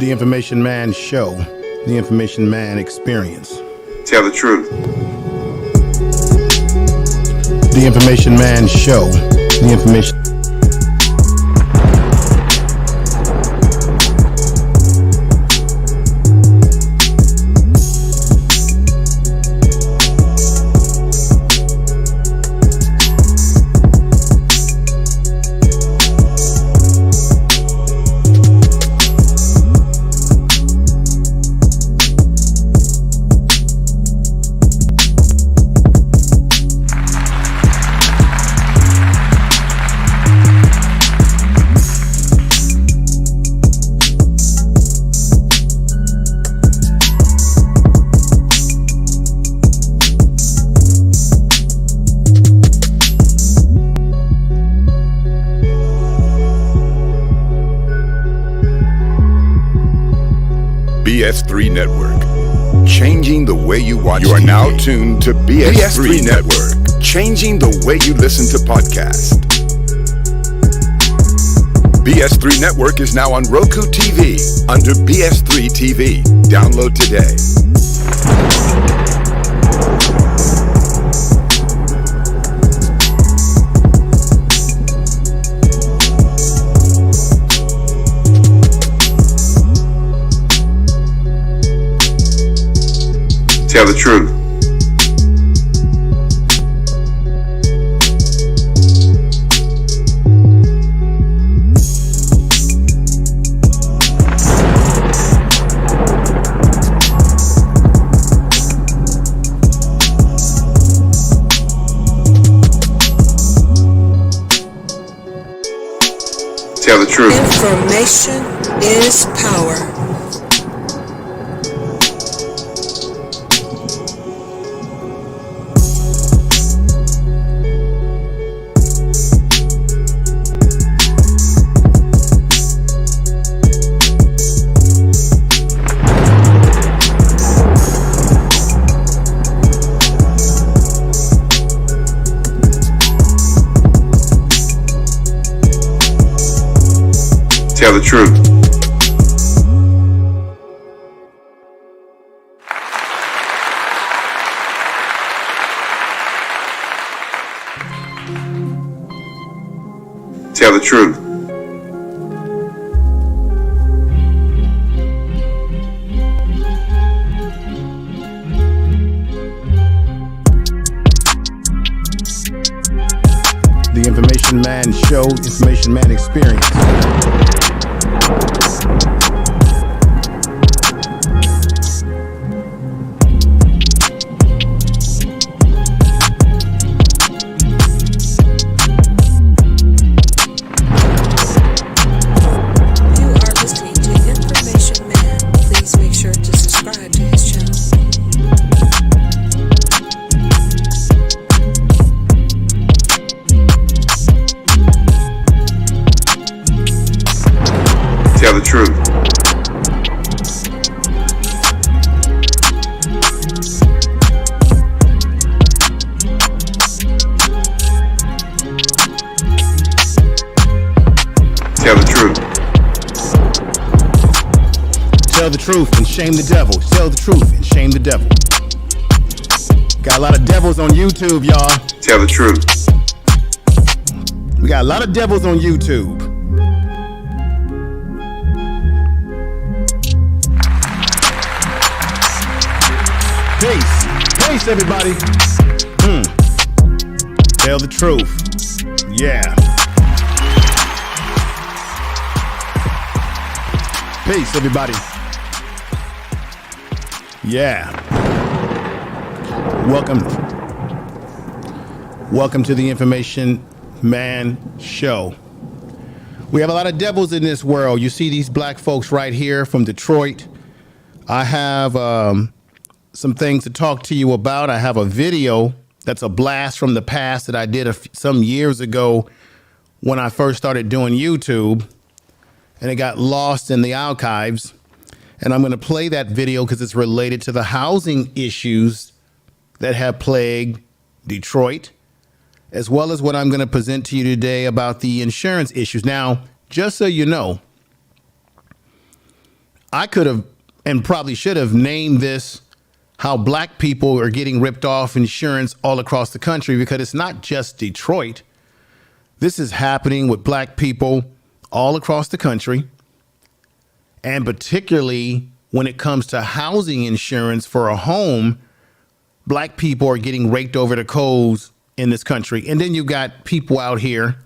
The Information Man Show, the Information Man Experience. Tell the truth. The Information Man Show, the Information. BS3 Network, changing the way you watch. You are now tuned to BS3 Network, changing the way you listen to podcasts. BS3 Network is now on Roku TV under BS3 TV. Download today. Tell the truth. Tell the truth. Information is power. Tell the truth. Tell the truth. The Information Man Show, Information Man Experience. Tell the truth. Tell the truth. Tell the truth and shame the devil. Tell the truth and shame the devil. Got a lot of devils on YouTube, y'all. Tell the truth. We got a lot of devils on YouTube. Peace, everybody. Tell the truth. Yeah. Peace, everybody. Yeah. Welcome to the Information Man Show. We have a lot of devils in this world. You see these black folks right here from Detroit. I have some things to talk to you about. I have a video that's a blast from the past that I did some years ago when I first started doing YouTube, and it got lost in the archives. And I'm going to play that video because it's related to the housing issues that have plagued Detroit, as well as what I'm going to present to you today about the insurance issues. Now, just so you know, I could have and probably should have named this how black people are getting ripped off insurance all across the country, because it's not just Detroit. This is happening with black people all across the country. And particularly when it comes to housing insurance for a home, black people are getting raked over the coals in this country. And then you got people out here.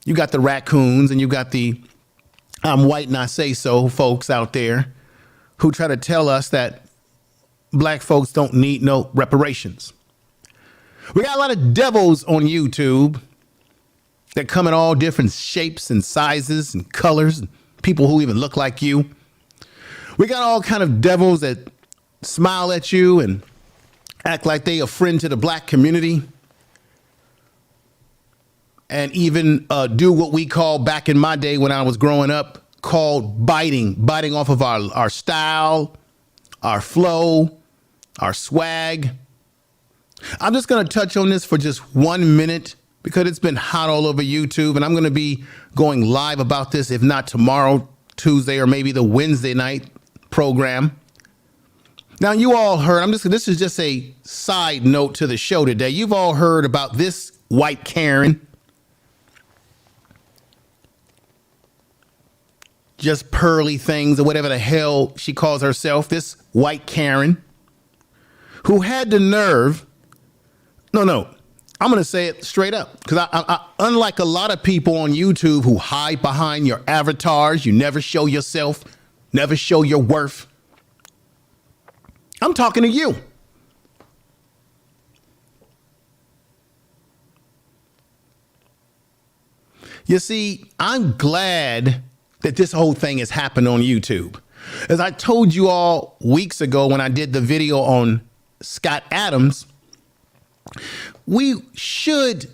You got the raccoons and you got the I'm white and I say so folks out there who try to tell us that black folks don't need no reparations. We got a lot of devils on YouTube that come in all different shapes and sizes and colors, and people who even look like you. We got all kind of devils that smile at you and act like they a friend to the black community, and even do what we call back in my day when I was growing up, called biting off of our style, our flow, our swag. I'm just going to touch on this for just 1 minute because it's been hot all over YouTube, and I'm going to be going live about this, if not tomorrow, Tuesday, or maybe the Wednesday night program. Now, you all heard, this is just a side note to the show today. You've all heard about this white Karen. Just pearly things, or whatever the hell she calls herself, this white Karen, who had the nerve. No, I'm going to say it straight up, because I, unlike a lot of people on YouTube who hide behind your avatars, you never show yourself, never show your worth. I'm talking to you. You see, I'm glad that this whole thing has happened on YouTube. As I told you all weeks ago when I did the video on Scott Adams, we should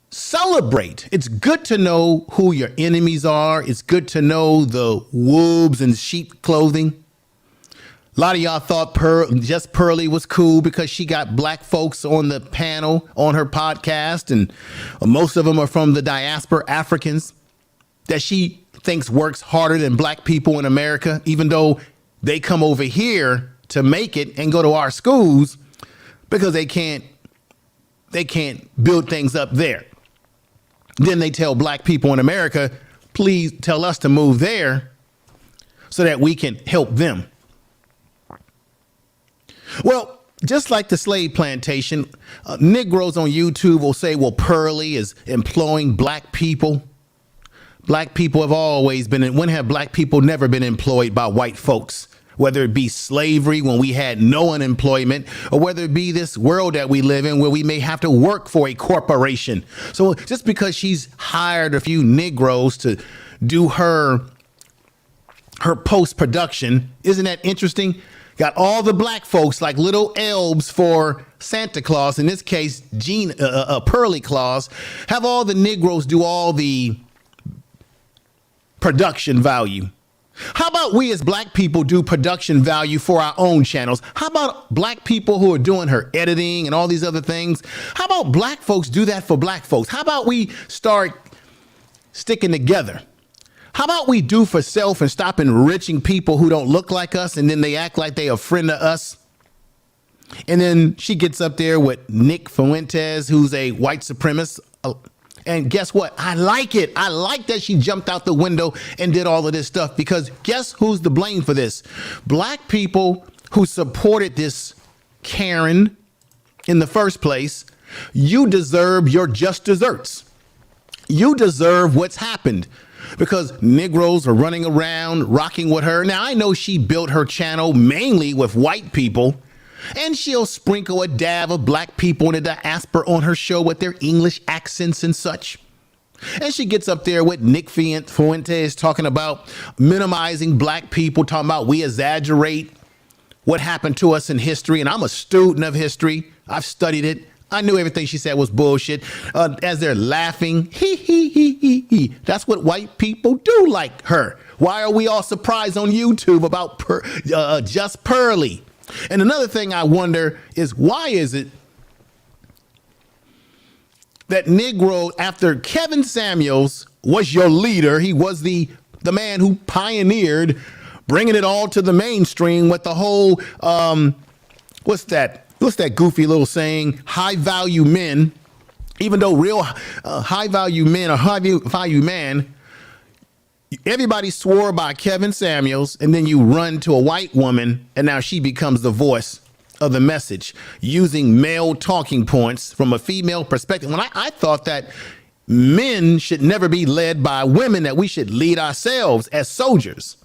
celebrate. It's good to know who your enemies are. It's good to know the wolves in sheep clothing. A lot of y'all thought Just Pearly was cool because she got black folks on the panel on her podcast, and most of them are from the diaspora, Africans, that she thinks works harder than black people in America, even though they come over here to make it and go to our schools because they can't build things up there. Then they tell black people in America, please tell us to move there so that we can help them. Well, just like the slave plantation, Negroes on YouTube will say, well, Pearly is employing black people. Black people have always been, when have black people never been employed by white folks? Whether it be slavery when we had no unemployment, or whether it be this world that we live in where we may have to work for a corporation. So just because she's hired a few Negroes to do her post-production, isn't that interesting? Got all the black folks like little elves for Santa Claus, in this case, Pearly Claus, have all the Negroes do all the production value. How about we as black people do production value for our own channels? How about black people who are doing her editing and all these other things? How about black folks do that for black folks? How about we start sticking together? How about we do for self and stop enriching people who don't look like us, and then they act like they a friend of us? And then she gets up there with Nick Fuentes, who's a white supremacist. And guess what? I like it. I like that she jumped out the window and did all of this stuff, because guess who's to blame for this? Black people who supported this Karen in the first place. You deserve your just desserts. You deserve what's happened, because Negroes are running around rocking with her. Now, I know she built her channel mainly with white people, and she'll sprinkle a dab of black people in the diaspora on her show with their English accents and such. And she gets up there with Nick Fuentes talking about minimizing black people, talking about we exaggerate what happened to us in history. And I'm a student of history. I've studied it. I knew everything she said was bullshit. As they're laughing, he. That's what white people do like her. Why are we all surprised on YouTube about Just Pearly? And another thing I wonder is, why is it that Negro, after Kevin Samuels was your leader, he was the man who pioneered bringing it all to the mainstream with the whole, what's that goofy little saying, high value men, even though real high value men or high value man, everybody swore by Kevin Samuels, and then you run to a white woman and now she becomes the voice of the message using male talking points from a female perspective. When I thought that men should never be led by women, that we should lead ourselves as soldiers.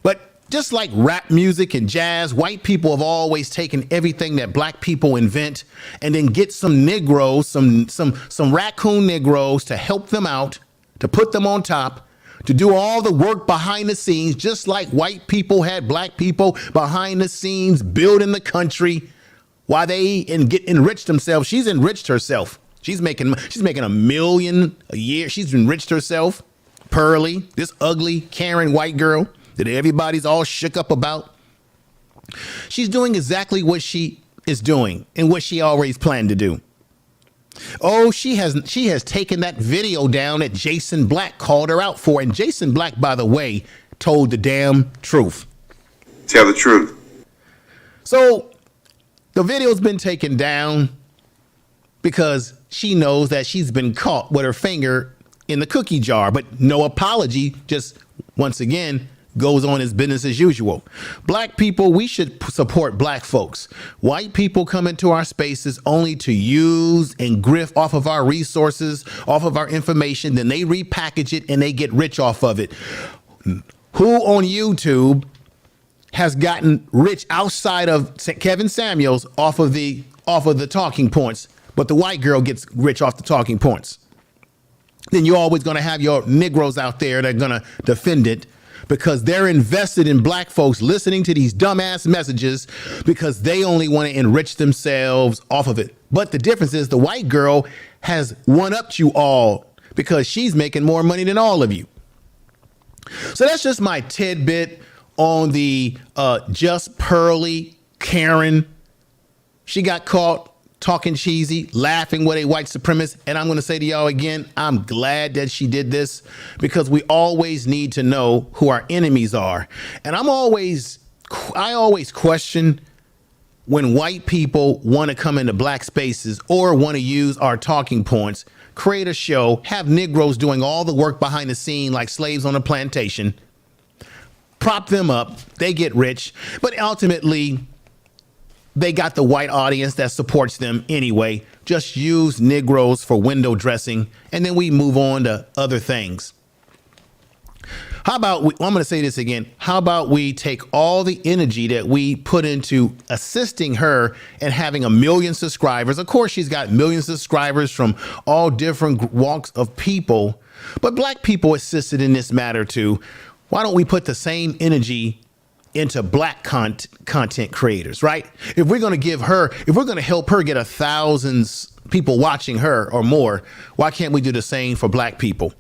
But just like rap music and jazz, white people have always taken everything that black people invent and then get some Negroes, some raccoon Negroes to help them out, to put them on top, to do all the work behind the scenes, just like white people had black people behind the scenes building the country while they get enriched themselves. She's enriched herself. She's making $1 million a year. She's enriched herself. Pearly, this ugly Karen white girl that everybody's all shook up about. She's doing exactly what she is doing and what she always planned to do. Oh, she has taken that video down that Jason Black called her out for. And Jason Black, by the way, told the damn truth. Tell the truth. So the video's been taken down because she knows that she's been caught with her finger in the cookie jar, but no apology, just once again goes on as business as usual. Black people, we should support black folks. White people come into our spaces only to use and grift off of our resources, off of our information, then they repackage it and they get rich off of it. Who on YouTube has gotten rich outside of Kevin Samuels off of the talking points, but the white girl gets rich off the talking points? Then you're always going to have your Negroes out there that are going to defend it because they're invested in black folks listening to these dumbass messages because they only want to enrich themselves off of it. But the difference is the white girl has one-upped you all because she's making more money than all of you. So that's just my tidbit on the just pearly Karen. She got caught talking cheesy, laughing with a white supremacist. And I'm going to say to y'all again, I'm glad that she did this because we always need to know who our enemies are. And I always question when white people want to come into black spaces or want to use our talking points, create a show, have Negroes doing all the work behind the scene like slaves on a plantation, prop them up, they get rich, but ultimately they got the white audience that supports them anyway. Just use Negroes for window dressing, and then we move on to other things. How about I'm going to say this again. How about we take all the energy that we put into assisting her and having 1 million subscribers? Of course, she's got millions of subscribers from all different walks of people, but black people assisted in this matter too. Why don't we put the same energy into black content creators, right? If we're going to help her get 1,000 people watching her or more, why can't we do the same for black people?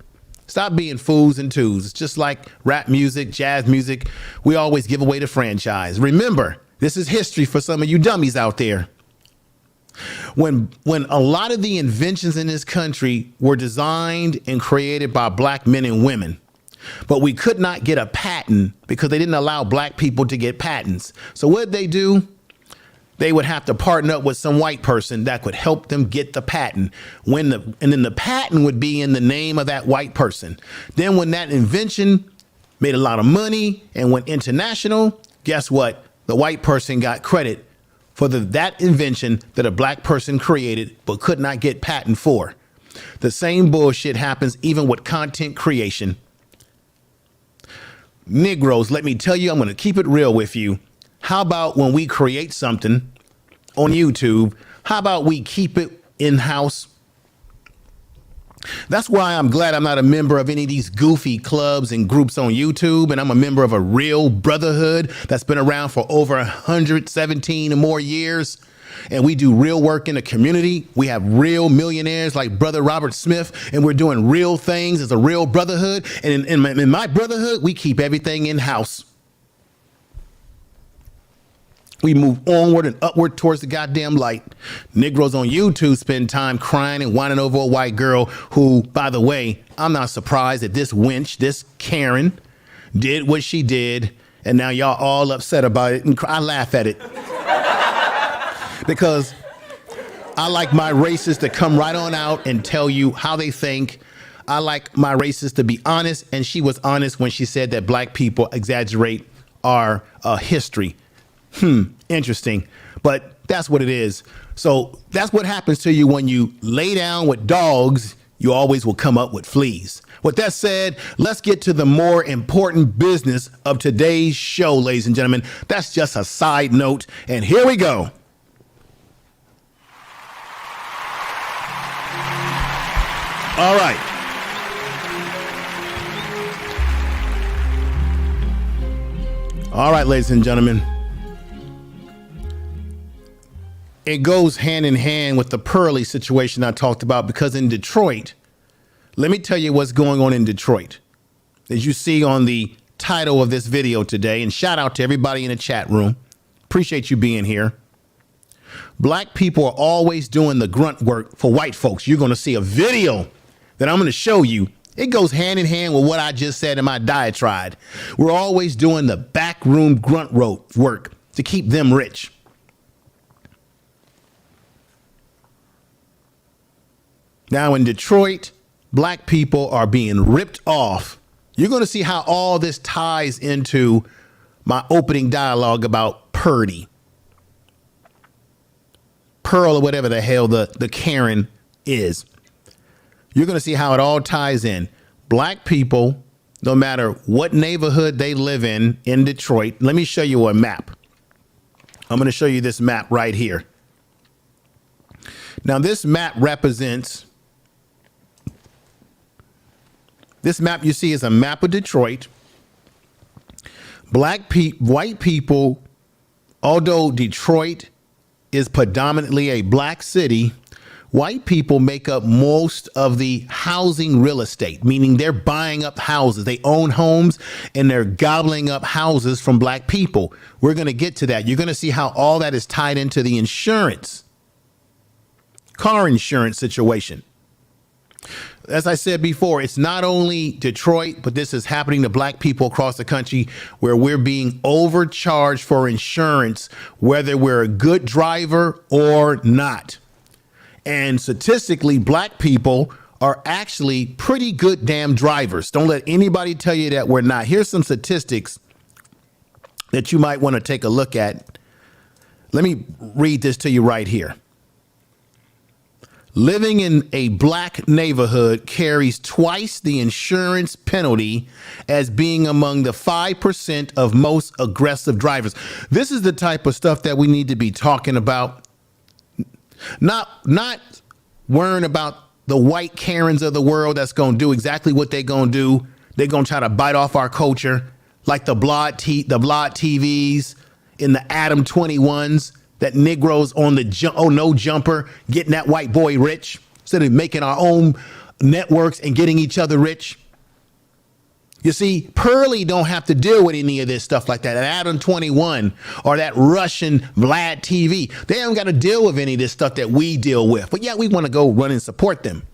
Stop being fools and twos. It's just like rap music, jazz music. We always give away the franchise. Remember, this is history for some of you dummies out there. When a lot of the inventions in this country were designed and created by black men and women, but we could not get a patent because they didn't allow black people to get patents. So what did they do? They would have to partner up with some white person that could help them get the patent. And then the patent would be in the name of that white person. Then when that invention made a lot of money and went international, guess what? The white person got credit for that invention that a black person created but could not get patent for. The same bullshit happens even with content creation. Negroes, let me tell you, I'm going to keep it real with you. How about when we create something on YouTube, how about we keep it in-house? That's why I'm glad I'm not a member of any of these goofy clubs and groups on YouTube, and I'm a member of a real brotherhood that's been around for over 117 or more years. And we do real work in the community. We have real millionaires like Brother Robert Smith, and we're doing real things as a real brotherhood. And in my brotherhood, we keep everything in-house. We move onward and upward towards the goddamn light. Negroes on YouTube spend time crying and whining over a white girl who, by the way, I'm not surprised that this wench, this Karen, did what she did, and now y'all all upset about it. And I laugh at it because I like my racists to come right on out and tell you how they think. I like my racists to be honest, and she was honest when she said that black people exaggerate our history. Interesting, but that's what it is. So that's what happens to you when you lay down with dogs. You always will come up with fleas. With that said, let's get to the more important business of today's show, ladies and gentlemen. That's just a side note, and here we go. All right. All right, ladies and gentlemen. It goes hand in hand with the Pearly situation I talked about, because in Detroit, let me tell you what's going on in Detroit. As you see on the title of this video today, and shout out to everybody in the chat room. Appreciate you being here. Black people are always doing the grunt work for white folks. You're going to see a video that I'm going to show you. It goes hand in hand with what I just said in my diatribe. We're always doing the backroom grunt work to keep them rich. Now in Detroit, black people are being ripped off. You're going to see how all this ties into my opening dialogue about Purdy. Pearl or whatever the hell the Karen is. You're going to see how it all ties in. Black people, no matter what neighborhood they live in Detroit. Let me show you a map. I'm going to show you this map right here. Now this map represents, this map you see is a map of Detroit. White people, although Detroit is predominantly a black city, white people make up most of the housing real estate, meaning they're buying up houses. They own homes and they're gobbling up houses from black people. We're going to get to that. You're going to see how all that is tied into the insurance, car insurance situation. As I said before, it's not only Detroit, but this is happening to black people across the country, where we're being overcharged for insurance, whether we're a good driver or not. And statistically, black people are actually pretty good damn drivers. Don't let anybody tell you that we're not. Here's some statistics that you might want to take a look at. Let me read this to you right here. Living in a black neighborhood carries twice the insurance penalty as being among the 5% of most aggressive drivers. This is the type of stuff that we need to be talking about. Not worrying about the white Karens of the world that's going to do exactly what they're going to do. They're going to try to bite off our culture, like the blonde TVs in the Adam 21s. That Negroes on the no jumper getting that white boy rich instead of making our own networks and getting each other rich. You see, Pearly don't have to deal with any of this stuff like that. That Adam 21 or that Russian Vlad TV, they don't got to deal with any of this stuff that we deal with. But yeah, we want to go run and support them.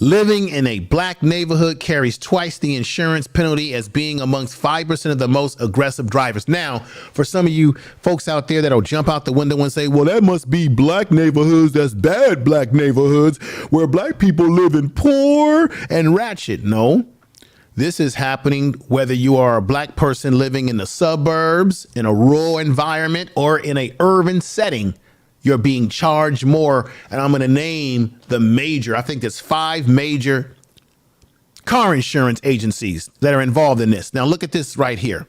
Living in a black neighborhood carries twice the insurance penalty as being amongst 5% of the most aggressive drivers. Now, for some of you folks out there that'll jump out the window and say, well, that must be black neighborhoods. That's bad black neighborhoods where black people live in poor and ratchet. No, this is happening whether you are a black person living in the suburbs, in a rural environment, or in a urban setting. You're being charged more, and I'm going to name the major, I think there's 5 major car insurance agencies that are involved in this. Now look at this right here.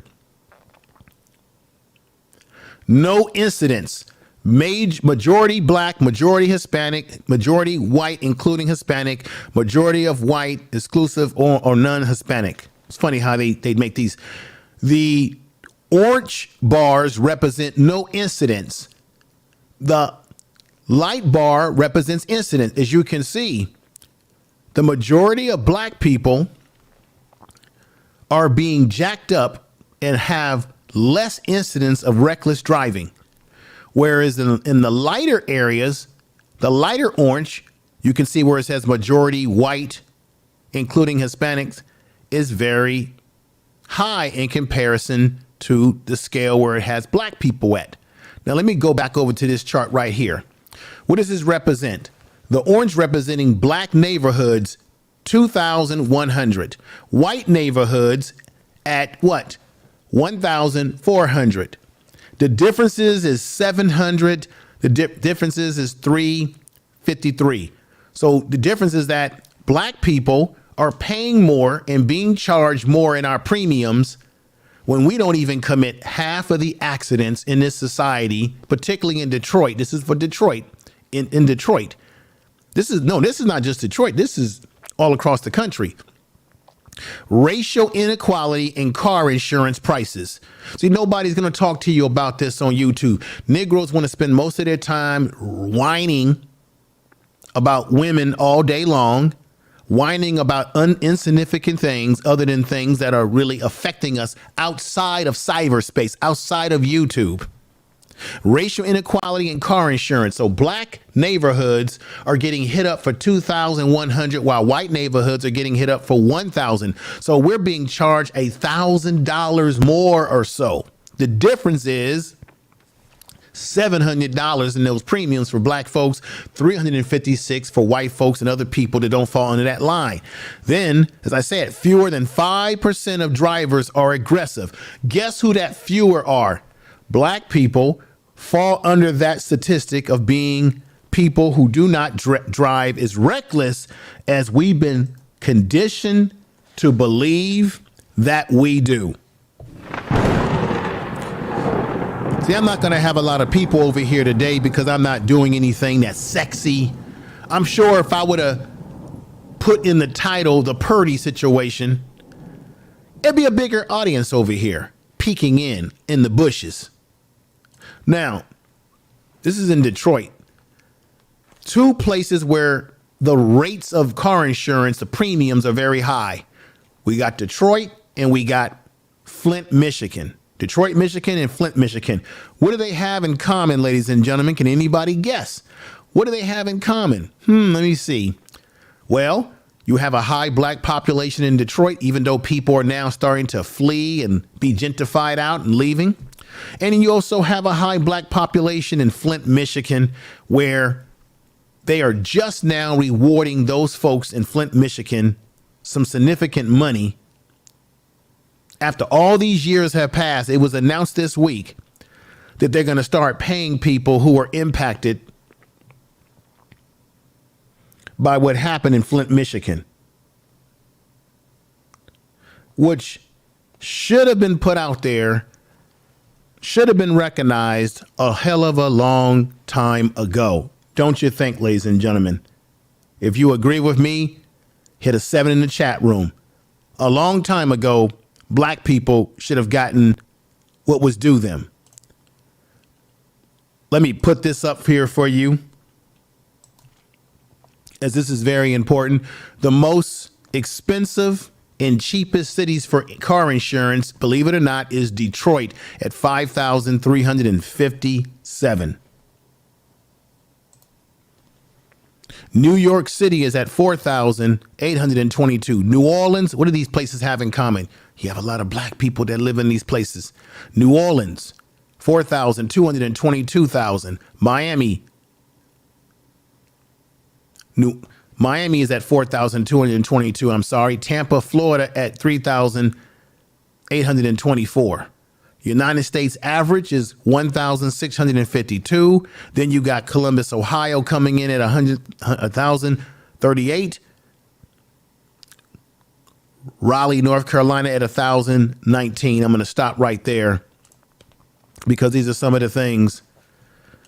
No incidents. Majority black, majority Hispanic, majority white, including Hispanic, majority of white, exclusive or non-Hispanic. It's funny how they make these. The orange bars represent no incidents. The light bar represents incident. As you can see, the majority of black people are being jacked up and have less incidents of reckless driving. Whereas in the lighter areas, the lighter orange, you can see where it says majority white, including Hispanics, is very high in comparison to the scale where it has black people at. Now, let me go back over to this chart right here. What does this represent? The orange representing black neighborhoods, 2,100. White neighborhoods at what? 1,400. The differences is 700. The differences is 353. So the difference is that black people are paying more and being charged more in our premiums when we don't even commit half of the accidents in this society, particularly in Detroit. This is for Detroit. In Detroit. This is not just Detroit. This is all across the country. Racial inequality in car insurance prices. See, nobody's going to talk to you about this on YouTube. Negroes want to spend most of their time whining about women all day long, whining about insignificant things other than things that are really affecting us outside of cyberspace, outside of YouTube. Racial inequality in car insurance. So black neighborhoods are getting hit up for 2,100 while white neighborhoods are getting hit up for 1,000. So we're being charged $1,000 more or so. The difference is $700 in those premiums for black folks, $356 for white folks and other people that don't fall under that line. Then, as I said, fewer than 5% of drivers are aggressive. Guess who that fewer are? Black people fall under that statistic of being people who do not drive as reckless as we've been conditioned to believe that we do. See, I'm not going to have a lot of people over here today because I'm not doing anything that's sexy. I'm sure if I would have put in the title, the Purdy situation, it'd be a bigger audience over here peeking in the bushes. Now, this is in Detroit. Two places where the rates of car insurance, the premiums are very high. We got Detroit and we got Flint, Michigan. Detroit, Michigan and Flint, Michigan. What do they have in common, ladies and gentlemen? Can anybody guess? What do they have in common? Let me see. Well, you have a high black population in Detroit, even though people are now starting to flee and be gentrified out and leaving. And you also have a high black population in Flint, Michigan, where they are just now rewarding those folks in Flint, Michigan some significant money. After all these years have passed, it was announced this week that they're going to start paying people who are impacted by what happened in Flint, Michigan, which should have been put out there, should have been recognized a hell of a long time ago. Don't you think, ladies and gentlemen? If you agree with me, hit a 7 in the chat room. A long time ago, black people should have gotten what was due them. Let me put this up here for you, as this is very important. The most expensive and cheapest cities for car insurance, believe it or not, is Detroit at $5,357. New York City is at $4,822. New Orleans, what do these places have in common? You have a lot of black people that live in these places. New Orleans, $4,222,000. Miami is at $4,222. I'm sorry. Tampa, Florida at $3,824. United States average is $1,652. Then you got Columbus, Ohio coming in at $1,038. Raleigh, North Carolina at $1,019. I'm going to stop right there because these are some of the things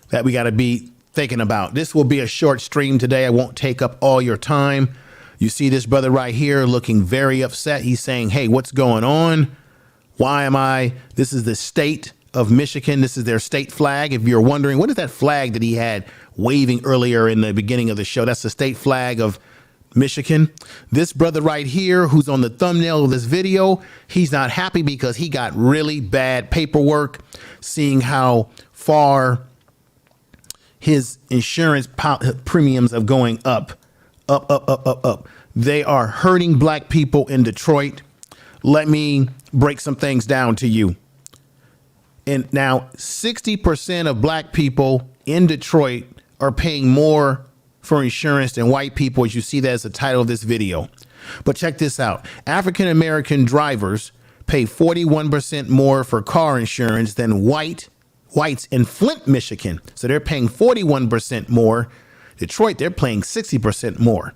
that we got to be thinking about. This will be a short stream today. I won't take up all your time. You see this brother right here looking very upset. He's saying, hey, what's going on? Why am I? This is the state of Michigan. This is their state flag. If you're wondering, what is that flag that he had waving earlier in the beginning of the show? That's the state flag of Michigan. This brother right here, who's on the thumbnail of this video, he's not happy because he got really bad paperwork, seeing how far his insurance premiums are going up. They are hurting black people in Detroit. let me break some things down to you. And now 60% of black people in Detroit are paying more for insurance than white people, as you see that as the title of this video. But check this out. African American drivers pay 41% more for car insurance than whites in Flint, Michigan. So they're paying 41% more. Detroit, they're paying 60% more.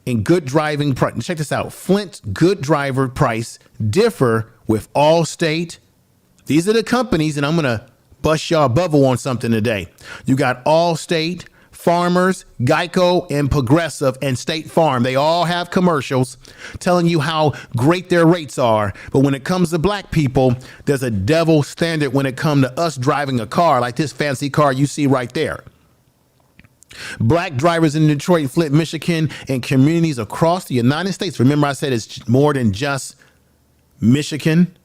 In good driving price, check this out. Flint's good driver price differ with AllState. These are the companies, and I'm going to bust y'all bubble on something today. You got AllState, Farmers, Geico, and Progressive, and State Farm. They all have commercials telling you how great their rates are. But when it comes to black people, there's a double standard when it comes to us driving a car like this fancy car you see right there. Black drivers in Detroit and Flint, Michigan, and communities across the United States. Remember, I said it's more than just Michigan.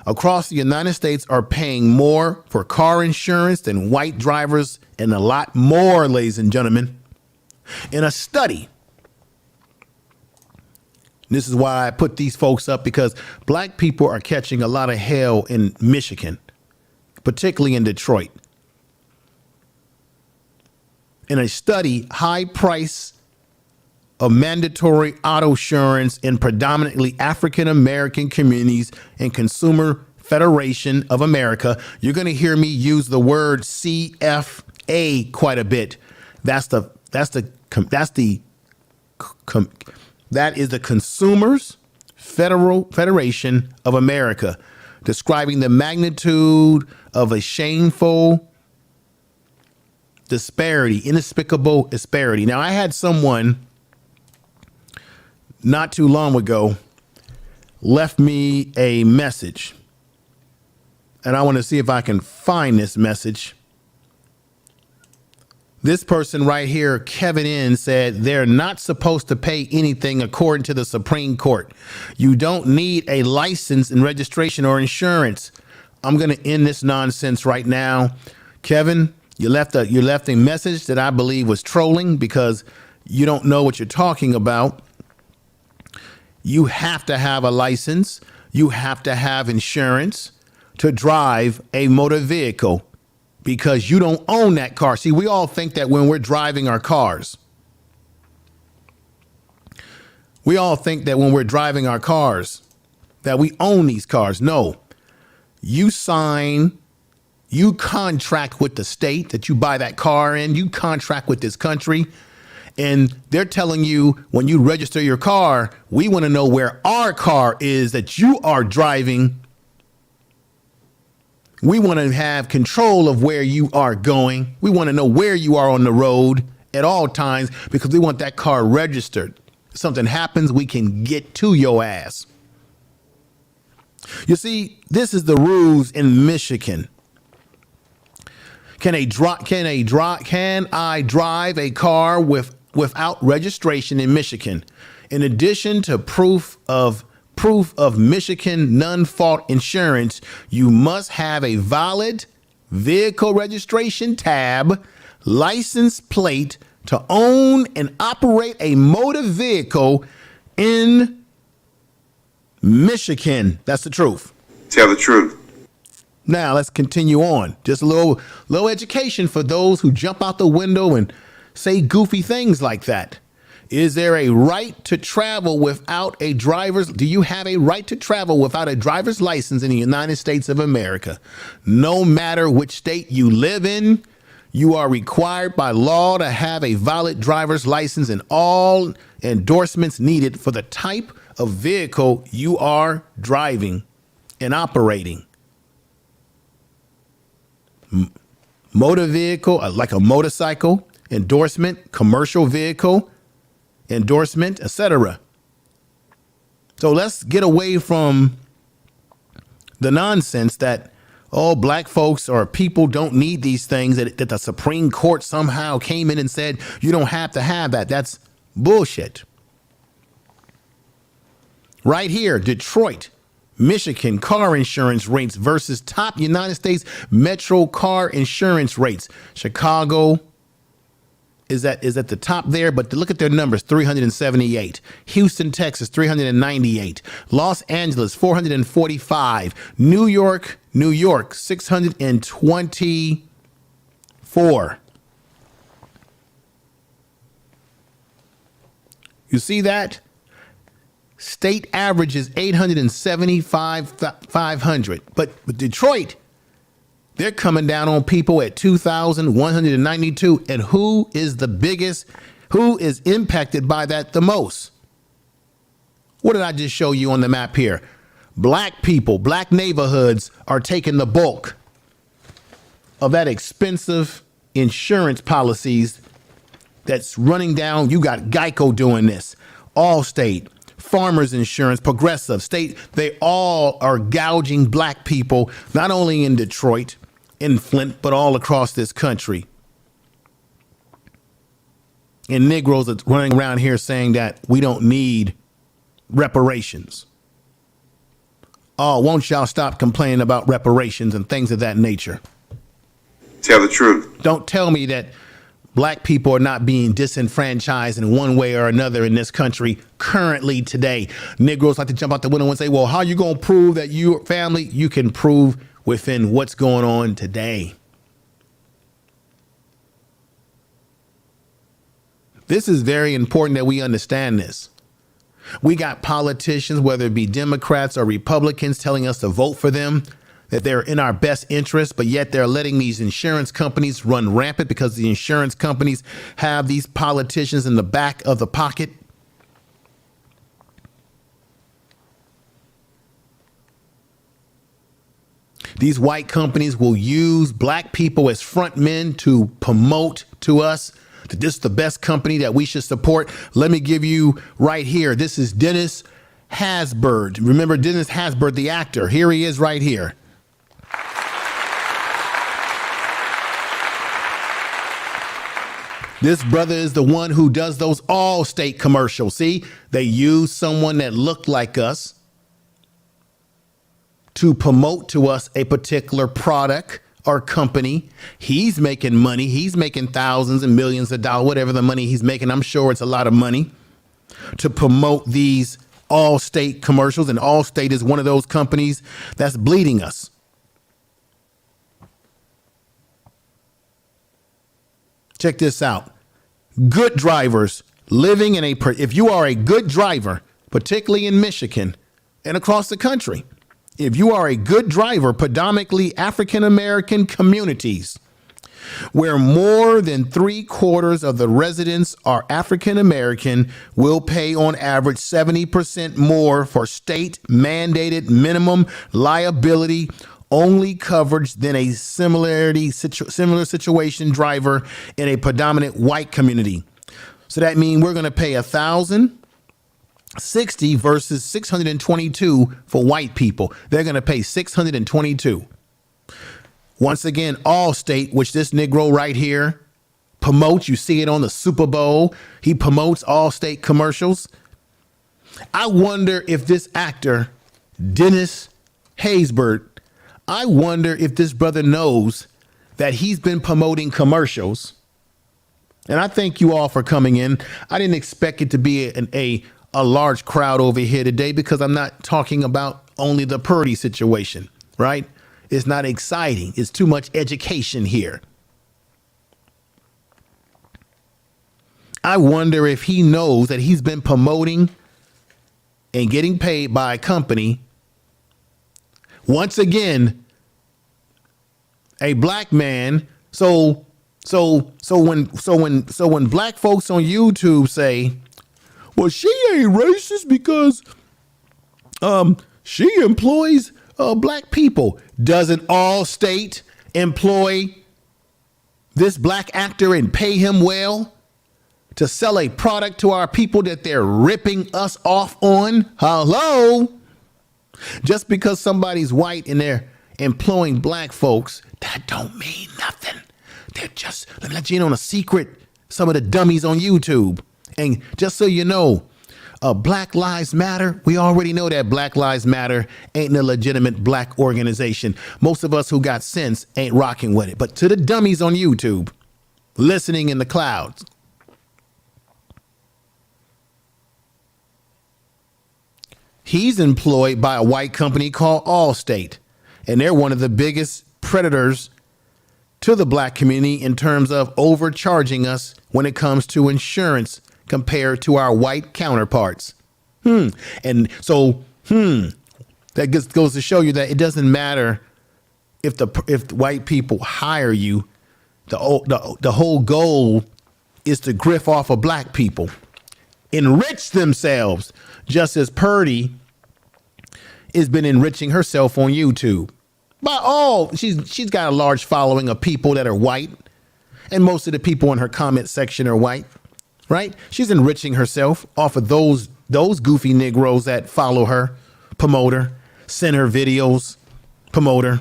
Across the United States are paying more for car insurance than white drivers, and a lot more, ladies and gentlemen. In a study, this is why I put these folks up, because black people are catching a lot of hell in Michigan, particularly in Detroit. In a study, high price of mandatory auto insurance in predominantly African American communities and Consumer Federation of America. You're going to hear me use the word CFA quite a bit. That is the Consumers Federation of America, describing the magnitude of a shameful disparity, inexplicable disparity. Now, I had someone not too long ago left me a message, and I want to see if I can find this message. This person right here, Kevin N, said they're not supposed to pay anything according to the Supreme Court. You don't need a license and registration or insurance. I'm going to end this nonsense right now. Kevin, you left a message that I believe was trolling because you don't know what you're talking about. You have to have a license. You have to have insurance to drive a motor vehicle, because you don't own that car. See, we all think that when we're driving our cars, we that we own these cars. No, you contract with the state that you buy that car in. You contract with this country. And they're telling you, when you register your car, we want to know where our car is that you are driving. We want to have control of where you are going. We want to know where you are on the road at all times, because we want that car registered. If something happens, we can get to your ass. You see, this is the rules in Michigan. Can I drive a car without registration in Michigan? In addition to proof of Michigan non-fault insurance, you must have a valid vehicle registration tab, license plate to own and operate a motor vehicle in Michigan. That's the truth. Tell the truth. Now let's continue on. Just a little education for those who jump out the window and say goofy things like that. Is there a right to travel without a driver's? Do you have a right to travel without a driver's license in the United States of America? No matter which state you live in, you are required by law to have a valid driver's license and all endorsements needed for the type of vehicle you are driving and operating. Motor vehicle, like a motorcycle, endorsement, commercial vehicle, endorsement, etc. So let's get away from the nonsense that, black folks or people don't need these things, that the Supreme Court somehow came in and said you don't have to have that. That's bullshit. Right here, Detroit, Michigan car insurance rates versus top United States metro car insurance rates. Chicago, is at the top there, but look at their numbers: 378. Houston, Texas, 398. Los Angeles, 445. New York, 624. You see that? State average is 875,500. But with Detroit, they're coming down on people at 2,192. And who is the biggest? Who is impacted by that the most? What did I just show you on the map here? Black people, black neighborhoods are taking the bulk of that expensive insurance policies that's running down. You got Geico doing this, AllState, Farmers Insurance, Progressive, State. They all are gouging black people, not only in Detroit, in Flint, but all across this country. And Negroes are running around here saying that we don't need reparations. Oh, won't y'all stop complaining about reparations and things of that nature? Tell the truth. Don't tell me that black people are not being disenfranchised in one way or another in this country currently today. Negroes like to jump out the window and say, well, how you going to prove that your family? You can prove within what's going on today. This is very important that we understand this. We got politicians, whether it be Democrats or Republicans, telling us to vote for them, that they're in our best interest, but yet they're letting these insurance companies run rampant because the insurance companies have these politicians in the back of the pocket. These white companies will use black people as front men to promote to us that this is the best company that we should support. Let me give you right here. This is Dennis Hasbrook. Remember Dennis Hasbrook, the actor? Here he is right here. This brother is the one who does those AllState commercials. See, they use someone that looked like us to promote to us a particular product or company. He's making money. He's making thousands and millions of dollars, whatever the money he's making. I'm sure it's a lot of money to promote these AllState commercials. And AllState is one of those companies that's bleeding us. Check this out. Good drivers living in if you are a good driver, particularly in Michigan and across the country, if you are a good driver, predominantly African-American communities, where more than 3/4 of the residents are African-American, will pay on average 70% more for state mandated minimum liability only coverage than a similar situation driver in a predominant white community. So that means we're going to pay $1,060 versus $622 for white people. They're going to pay $622. Once again, AllState, which this Negro right here promotes. You see it on the Super Bowl. He promotes AllState commercials. I wonder if this actor, Dennis Hasbrook, I wonder if this brother knows that he's been promoting commercials. And I thank you all for coming in. I didn't expect it to be a large crowd over here today because I'm not talking about only the Purdy situation, right? It's not exciting. It's too much education here. I wonder if he knows that he's been promoting and getting paid by a company. Once again, a black man. So when black folks on YouTube say, well, she ain't racist because she employs black people. Doesn't AllState employ this black actor and pay him well to sell a product to our people that they're ripping us off on? Hello? Just because somebody's white and they're employing black folks, that don't mean nothing. They're just, let me let you in on a secret, some of the dummies on YouTube. And just so you know, Black Lives Matter, we already know that Black Lives Matter ain't a legitimate black organization. Most of us who got sense ain't rocking with it. But to the dummies on YouTube, listening in the clouds, He's employed by a white company called AllState, and they're one of the biggest predators to the black community in terms of overcharging us when it comes to insurance compared to our white counterparts. And so, that just goes to show you that it doesn't matter if white people hire you. The whole goal is to grift off of black people, enrich themselves, just as Purdy has been enriching herself on YouTube. She's got a large following of people that are white, and most of the people in her comment section are white, right? She's enriching herself off of those goofy Negroes that follow her, promote her, send her videos, promote her.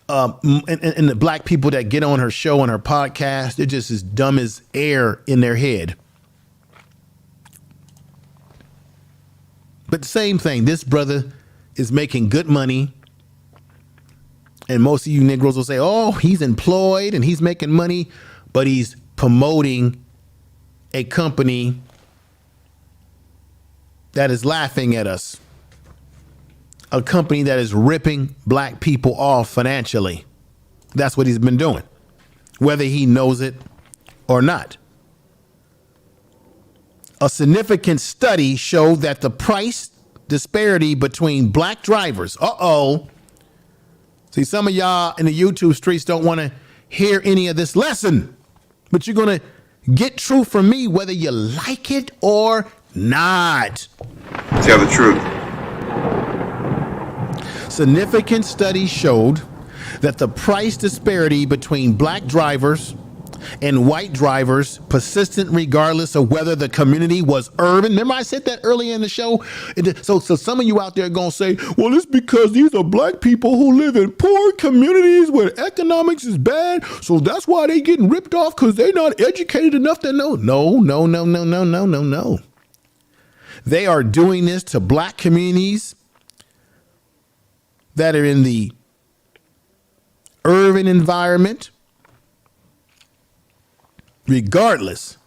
And the black people that get on her show and her podcast, they're just as dumb as air in their head. But the same thing, this brother is making good money. And most of you Negroes will say, oh, he's employed and he's making money, but he's promoting a company that is laughing at us. A company that is ripping black people off financially. That's what he's been doing, whether he knows it or not. A significant study showed that the price disparity between black drivers. See, some of y'all in the YouTube streets don't want to hear any of this lesson, but you're going to get truth from me whether you like it or not. Tell the truth. Significant studies showed that the price disparity between black drivers and white drivers persistent regardless of whether the community was urban. Remember I said that earlier in the show? So some of you out there are going to say, well, it's because these are black people who live in poor communities where economics is bad. So that's why they getting ripped off because they're not educated enough to know. No. They are doing this to black communities that are in the urban environment. Regardless,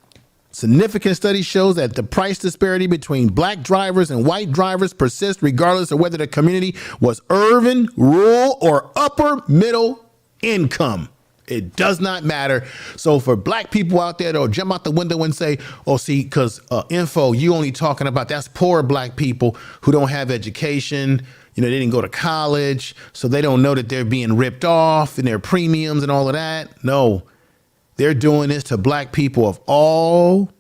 significant study shows that the price disparity between black drivers and white drivers persists regardless of whether the community was urban, rural, or upper middle income. It does not matter. So for black people out there that'll jump out the window and say, oh, see, because info, you only talking about that's poor black people who don't have education. You know, they didn't go to college, so they don't know that they're being ripped off and their premiums and all of that. No. They're doing this to black people of all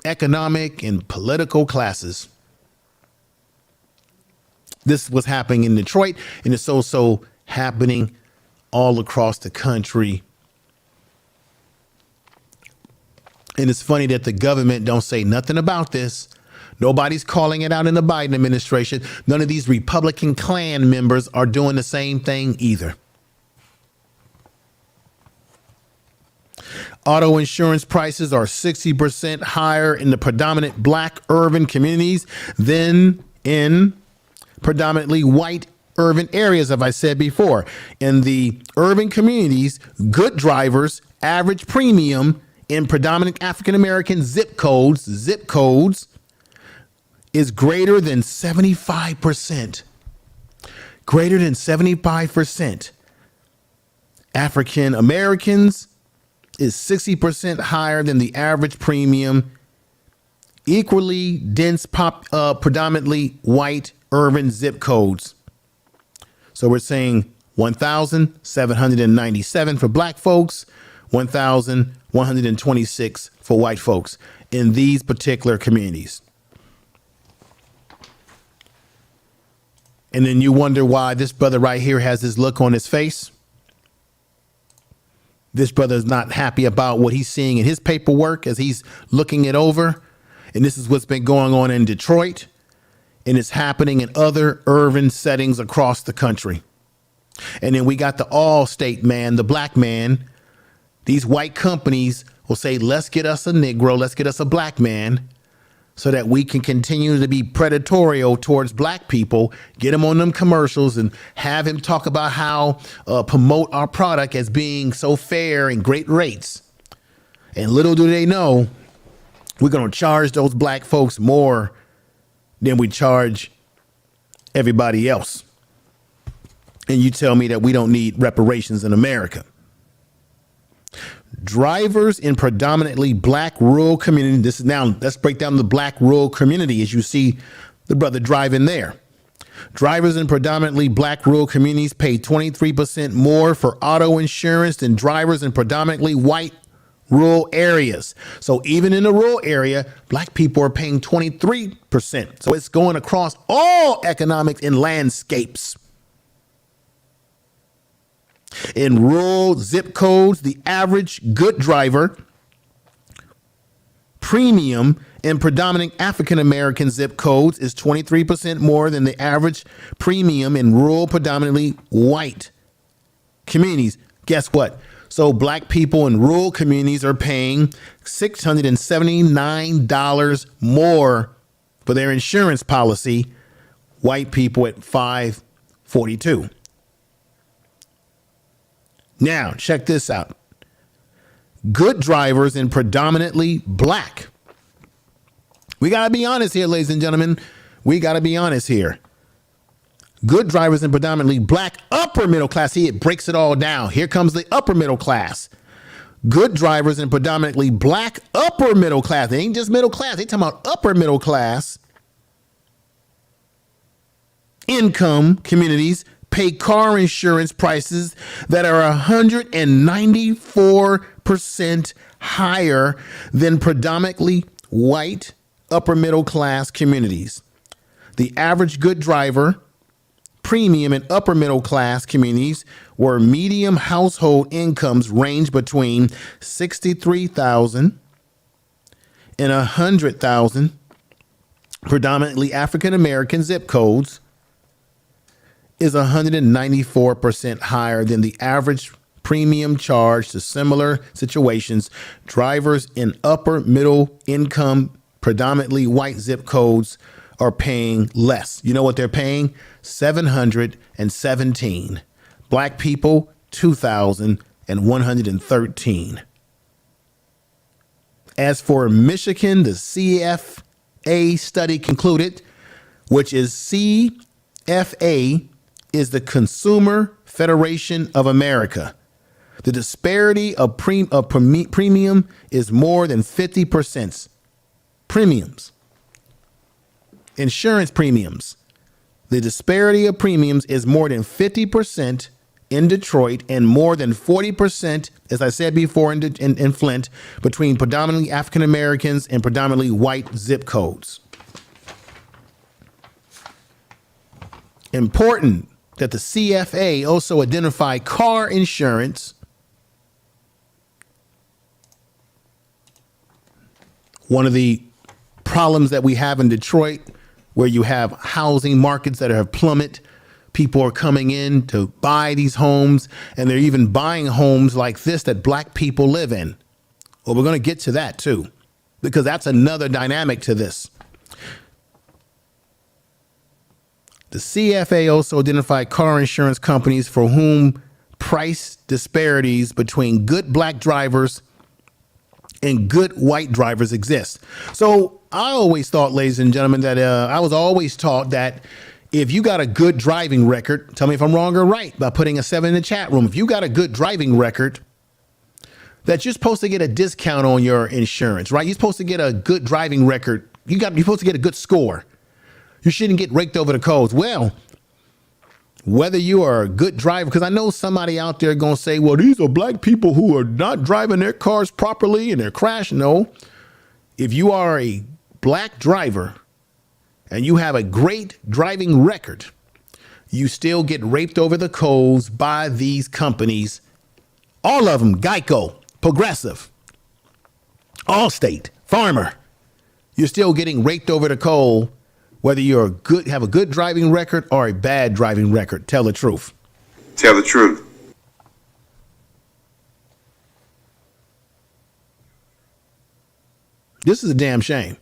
economic and political classes. This was happening in Detroit, and it's also happening all across the country. And it's funny that the government don't say nothing about this. Nobody's calling it out in the Biden administration. None of these Republican Klan members are doing the same thing either. Auto insurance prices are 60% higher in the predominant black urban communities than in predominantly white urban areas, as I said before. In the urban communities, good drivers' average premium in predominant African-American zip codes is greater than 75%. Greater than 75%. African Americans is 60% higher than the average premium. Equally dense predominantly white urban zip codes. So we're saying 1,797 for black folks, 1,126 for white folks in these particular communities. And then you wonder why this brother right here has this look on his face. This brother is not happy about what he's seeing in his paperwork as he's looking it over. And this is what's been going on in Detroit. And it's happening in other urban settings across the country. And then we got the AllState Man, the black man. These white companies will say, let's get us a Negro, let's get us a black man, so that we can continue to be predatorial towards black people, get him on them commercials and have him talk about how promote our product as being so fair and great rates. And little do they know, we're going to charge those black folks more than we charge everybody else. And you tell me that we don't need reparations in America. Drivers in predominantly black rural community. This is now, let's break down the black rural community as you see the brother driving there. Drivers in predominantly black rural communities pay 23% more for auto insurance than drivers in predominantly white rural areas. So even in the rural area, black people are paying 23%. So it's going across all economics and landscapes. In rural zip codes, the average good driver premium in predominant African-American zip codes is 23% more than the average premium in rural, predominantly white communities. Guess what? So black people in rural communities are paying $679 more for their insurance policy. White people at $542. Now, check this out. Good drivers in predominantly black. We got to be honest here, ladies and gentlemen. We got to be honest here. Good drivers in predominantly black upper middle class. See, it breaks it all down. Here comes the upper middle class. Good drivers in predominantly black upper middle class. They ain't just middle class. They talking about upper middle class income communities pay car insurance prices that are 194% higher than predominantly white upper middle class communities. The average good driver premium in upper middle class communities where medium household incomes range between $63,000 and $100,000, predominantly African American zip codes, is 194% higher than the average premium charged to similar situations. Drivers in upper middle income, predominantly white zip codes are paying less. You know what they're paying? $717. Black people, $2,113. As for Michigan, the CFA study concluded, which is CFA is the Consumer Federation of America. The disparity of premium is more than 50%. Premiums. Insurance premiums. The disparity of premiums is more than 50% in Detroit and more than 40%, as I said before, in Flint, between predominantly African Americans and predominantly white zip codes. Important that the CFA also identify car insurance one of the problems that we have in Detroit, where you have housing markets that have plummeted. People are coming in to buy these homes, and they're even buying homes like this that black people live in. Well, we're going to get to that too, because that's another dynamic to this. The CFA also identified car insurance companies for whom price disparities between good black drivers and good white drivers exist. So I always thought, ladies and gentlemen, that I was always taught that if you got a good driving record, tell me if I'm wrong or right by putting a 7 in the chat room. If you got a good driving record, that you're supposed to get a discount on your insurance, right? You're supposed to get a good driving record. You're supposed to get a good score. You shouldn't get raked over the coals. Well, whether you are a good driver, because I know somebody out there going to say, well, these are black people who are not driving their cars properly and they're crashing. No, if you are a black driver and you have a great driving record, you still get raped over the coals by these companies. All of them, Geico, Progressive, AllState, Farmer. You're still getting raked over the coal, whether you're have a good driving record or a bad driving record. Tell the truth. Tell the truth. This is a damn shame.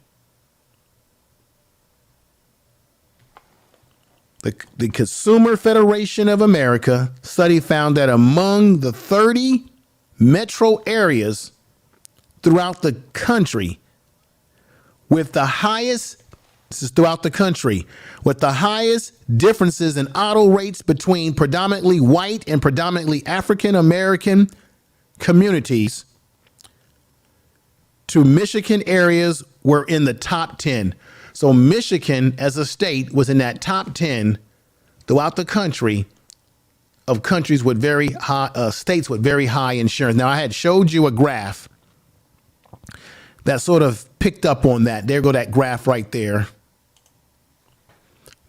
The Consumer Federation of America study found that among the 30 metro areas throughout the country with the highest This is throughout the country, with the highest differences in auto rates between predominantly white and predominantly African American communities. To Michigan areas were in the top 10. So Michigan as a state was in that top 10 throughout the country of countries with very high, states with very high insurance. Now I had showed you a graph that sort of picked up on that. There go that graph right there.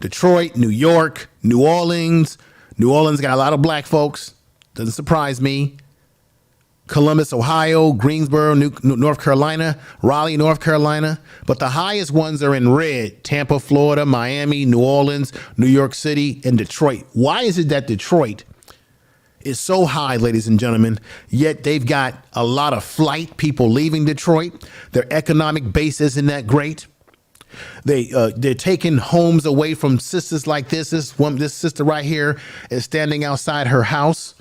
Detroit, New York, New Orleans. New Orleans got a lot of black folks. Doesn't surprise me. Columbus, Ohio, Greensboro, North Carolina, Raleigh, North Carolina. But the highest ones are in red: Tampa, Florida, Miami, New Orleans, New York City, and Detroit. Why is it that Detroit is so high, ladies and gentlemen, yet they've got a lot of flight, people leaving Detroit? Their economic base isn't that great. They're taking homes away from sisters like this. This sister right here is standing outside her house.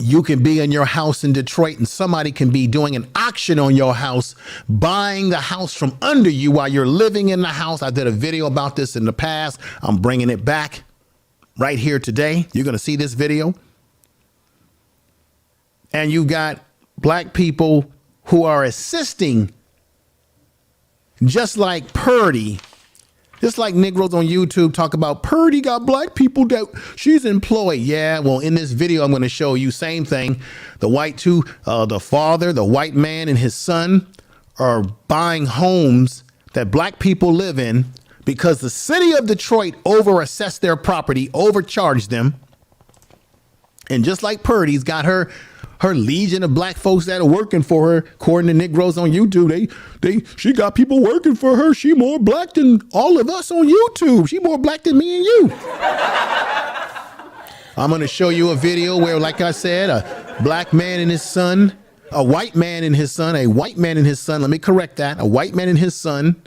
You can be in your house in Detroit and somebody can be doing an auction on your house, buying the house from under you while you're living in the house. I did a video about this in the past. I'm bringing it back right here today. You're going to see this video. And you've got black people who are assisting, just like Purdy. Just like Negroes on YouTube talk about Purdy got black people that she's employed. Yeah, well, in this video, I'm going to show you same thing. The father, the white man and his son are buying homes that black people live in because the city of Detroit overassessed their property, overcharged them. And just like Purdy's got her legion of black folks that are working for her, according to Negroes on YouTube, she got people working for her. She more black than all of us on YouTube. She more black than me and you. I'm going to show you a video where, like I said, a black man and his son, a white man and his son, let me correct that. A white man and his son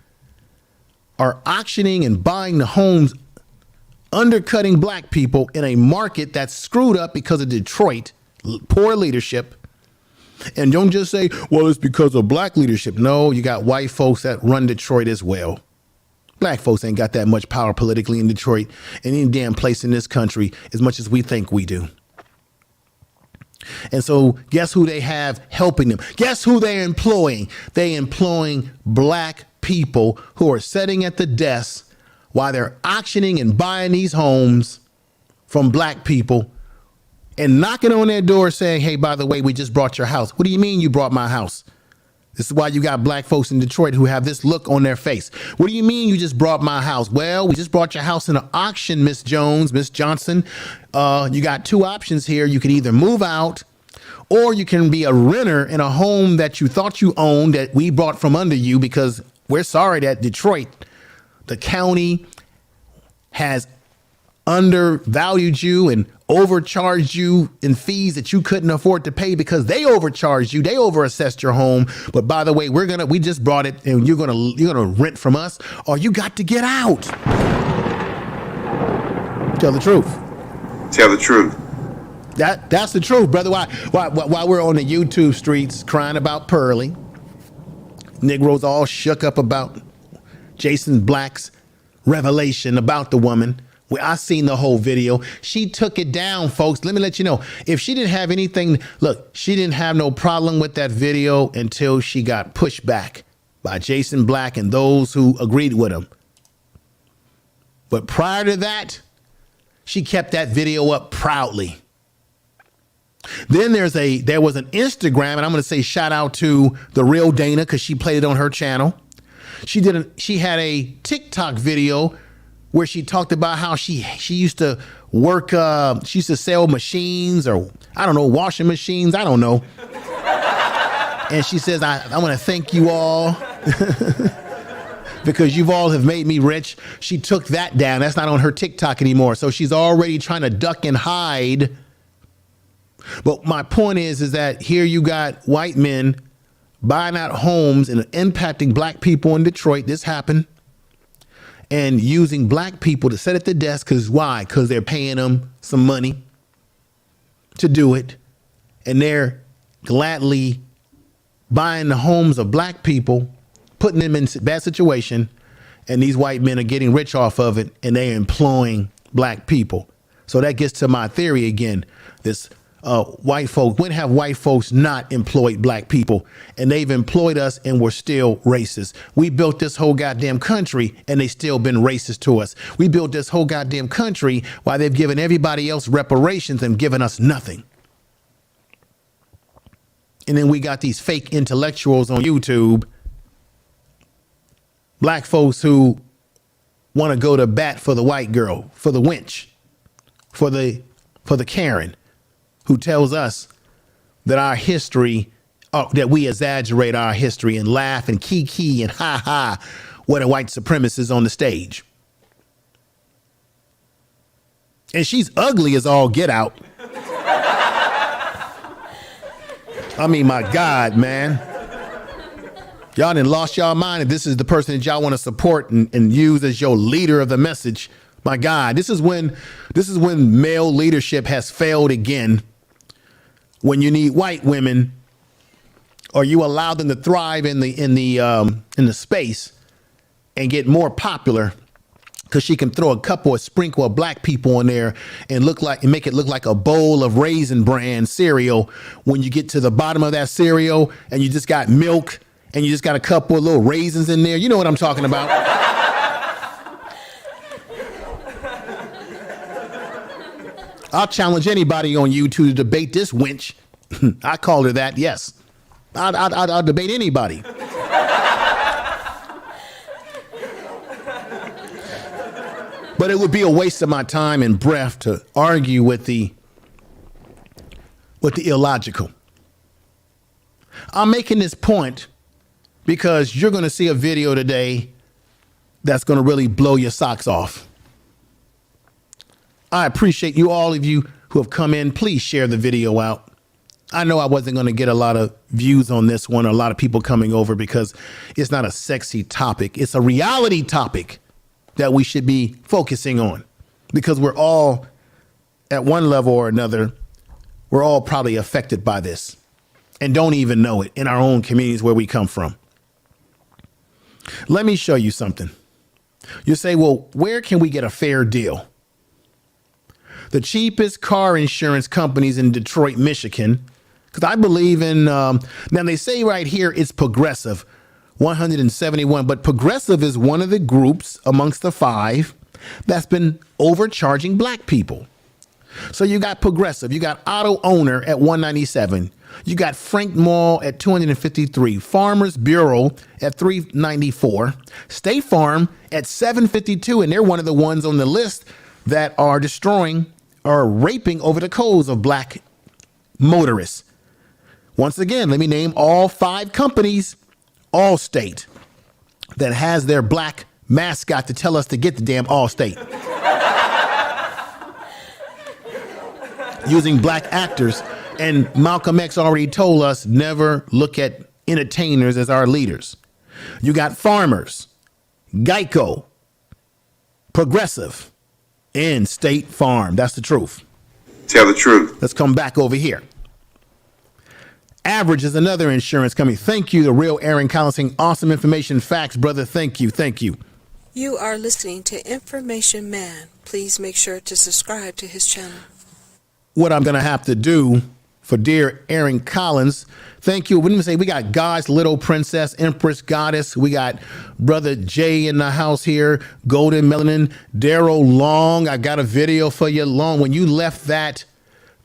are auctioning and buying the homes, undercutting black people in a market that's screwed up because of Detroit. Poor leadership. And don't just say, well, it's because of black leadership. No, you got white folks that run Detroit as well. Black folks ain't got that much power politically in Detroit, any damn place in this country, as much as we think we do. And so guess who they have helping them? Guess who they're employing? They're employing black people who are sitting at the desk while they're auctioning and buying these homes from black people and knocking on their door saying, hey, by the way, we just brought your house. What do you mean you brought my house? This is why you got black folks in Detroit who have this look on their face. What do you mean you just brought my house? Well, we just brought your house in an auction, Miss Jones, Miss Johnson. You got two options here. You can either move out or you can be a renter in a home that you thought you owned that we bought from under you, because we're sorry that Detroit, the county, has undervalued you and overcharged you in fees that you couldn't afford to pay because they overcharged you. They overassessed your home. But by the way, we just brought it and you're gonna rent from us, or you got to get out. Tell the truth. Tell the truth. That's the truth, brother. While we're on the YouTube streets crying about Pearly, Negroes all shook up about Jason Black's revelation about the woman. Well, I seen the whole video. She took it down, folks. Let me let you know. If she didn't have anything, look, she didn't have no problem with that video until she got pushed back by Jason Black and those who agreed with him. But prior to that, she kept that video up proudly. Then there was an Instagram, and I'm going to say shout out to the real Dana because she played it on her channel. She had a TikTok video where she talked about how she used to work, she used to sell machines, or I don't know, washing machines, I don't know. And she says, I want to thank you all because you all have made me rich. She took that down. That's not on her TikTok anymore. So she's already trying to duck and hide. But my point is that here you got white men buying out homes and impacting black people in Detroit. This happened. And using black people to sit at the desk. Because why? Because they're paying them some money to do it. And they're gladly buying the homes of black people, putting them in a bad situation. and these white men are getting rich off of it, and they're employing black people. So that gets to my theory again. This white folk, when have white folks not employed black people? And they've employed us, and we're still racist. We built this whole goddamn country, and they still been racist to us. We built this whole goddamn country while they've given everybody else reparations and given us nothing. And then we got these fake intellectuals on YouTube, black folks who want to go to bat for the white girl, for the wench, for the Karen, who tells us that our history, that we exaggerate our history and laugh and kiki and ha ha what a white supremacist on the stage. And she's ugly as all get out. I mean, my God, man. Y'all done lost y'all mind if this is the person that y'all want to support and use as your leader of the message. My God, this is when male leadership has failed again. When you need white women, or you allow them to thrive in the space and get more popular, because she can throw a sprinkle of black people in there and make it look like a bowl of Raisin Bran cereal. When you get to the bottom of that cereal and you just got milk and you just got a couple of little raisins in there, you know what I'm talking about. I'll challenge anybody on YouTube to debate this wench. I call her that, yes. I'll debate anybody. But it would be a waste of my time and breath to argue with the illogical. I'm making this point because you're going to see a video today that's going to really blow your socks off. I appreciate you, all of you who have come in. Please share the video out. I know I wasn't going to get a lot of views on this one, or a lot of people coming over, because it's not a sexy topic. It's a reality topic that we should be focusing on, because we're all, at one level or another, we're all probably affected by this and don't even know it in our own communities where we come from. Let me show you something. You say, well, where can we get a fair deal? The cheapest car insurance companies in Detroit, Michigan, because I believe in, now they say right here it's Progressive, 171, but Progressive is one of the groups amongst the 5 that's been overcharging black people. So you got Progressive, you got Auto Owner at 197, you got Frank Mall at 253, Farmers Bureau at 394, State Farm at 752, and they're one of the ones on the list that are destroying or raping over the coals of black motorists. Once again, let me name all 5 companies. AllState, that has their black mascot to tell us to get the damn AllState. Using black actors. And Malcolm X already told us never look at entertainers as our leaders. You got Farmers, Geico, Progressive, and State Farm. That's the truth. Tell the truth. Let's come back over here. Average is another insurance company. Thank you, the real Aaron Collins. Awesome information, facts, brother. Thank you. Thank you. You are listening to Information Man. Please make sure to subscribe to his channel. What I'm going to have to do for dear Aaron Collins, thank you. We say we got God's little princess, Empress Goddess. We got brother Jay in the house here, Golden Melanin, Daryl Long. I got a video for you, Long. When you left that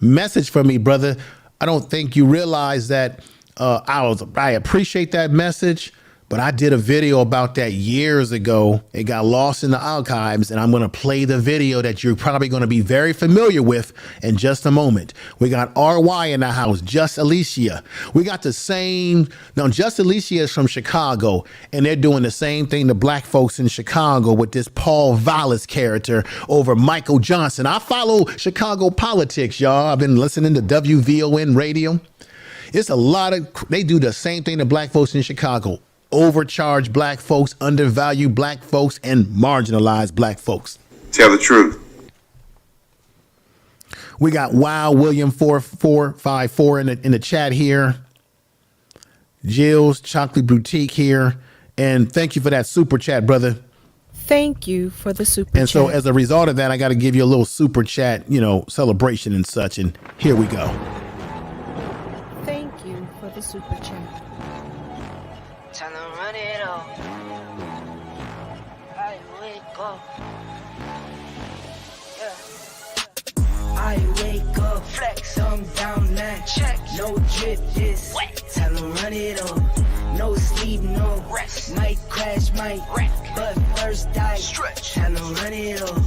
message for me, brother, I don't think you realize that I appreciate that message, but I did a video about that years ago. It got lost in the archives, and I'm going to play the video that you're probably going to be very familiar with in just a moment. We got RY in the house, Just Alicia. We got the same. Now, Just Alicia is from Chicago, and they're doing the same thing to black folks in Chicago with this Paul Vallis character over Michael Johnson. I follow Chicago politics, y'all. I've been listening to WVON radio. It's a lot of, they do the same thing to black folks in Chicago. Overcharge black folks, undervalue black folks, and marginalize black folks. Tell the truth. We got Wow William 4454 in the chat here. Jill's Chocolate Boutique here. And thank you for that super chat, brother. Thank you for the super And chat. so as a result of that, I got to give you a little super chat, celebration and such. And here we go. Thank you for the super chat. Time to run it all. I wake up. Yeah. I wake up, flex, I'm down now. Check, no drip, this wet. Time to run it all. No sleep, no rest. Might crash, might wreck. But first I stretch. Time to run it all.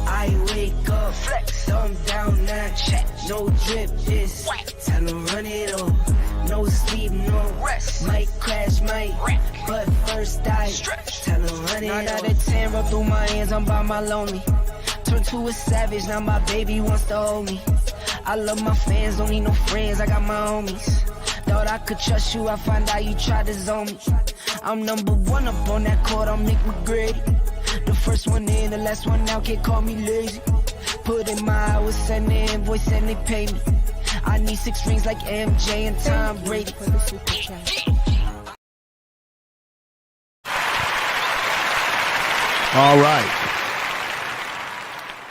I wake up, flex, I'm down now. Check, no drip, this wet. Time to run it all. No sleep, no rest. Might crash, might wreck. But first I stretch. Time to run it all. 9 out of 10 roll through my hands, I'm by my lonely. Turned to a savage, now my baby wants to hold me. I love my fans, don't need no friends, I got my homies. Thought I could trust you, I find out you tried to zone me. I'm number one up on that court, I'm Nick McGrady. The first one in, the last one out, can't call me lazy. Put in my hours, send the invoice and they pay me. I need 6 rings like MJ and Tom Brady. For the super chat. All right.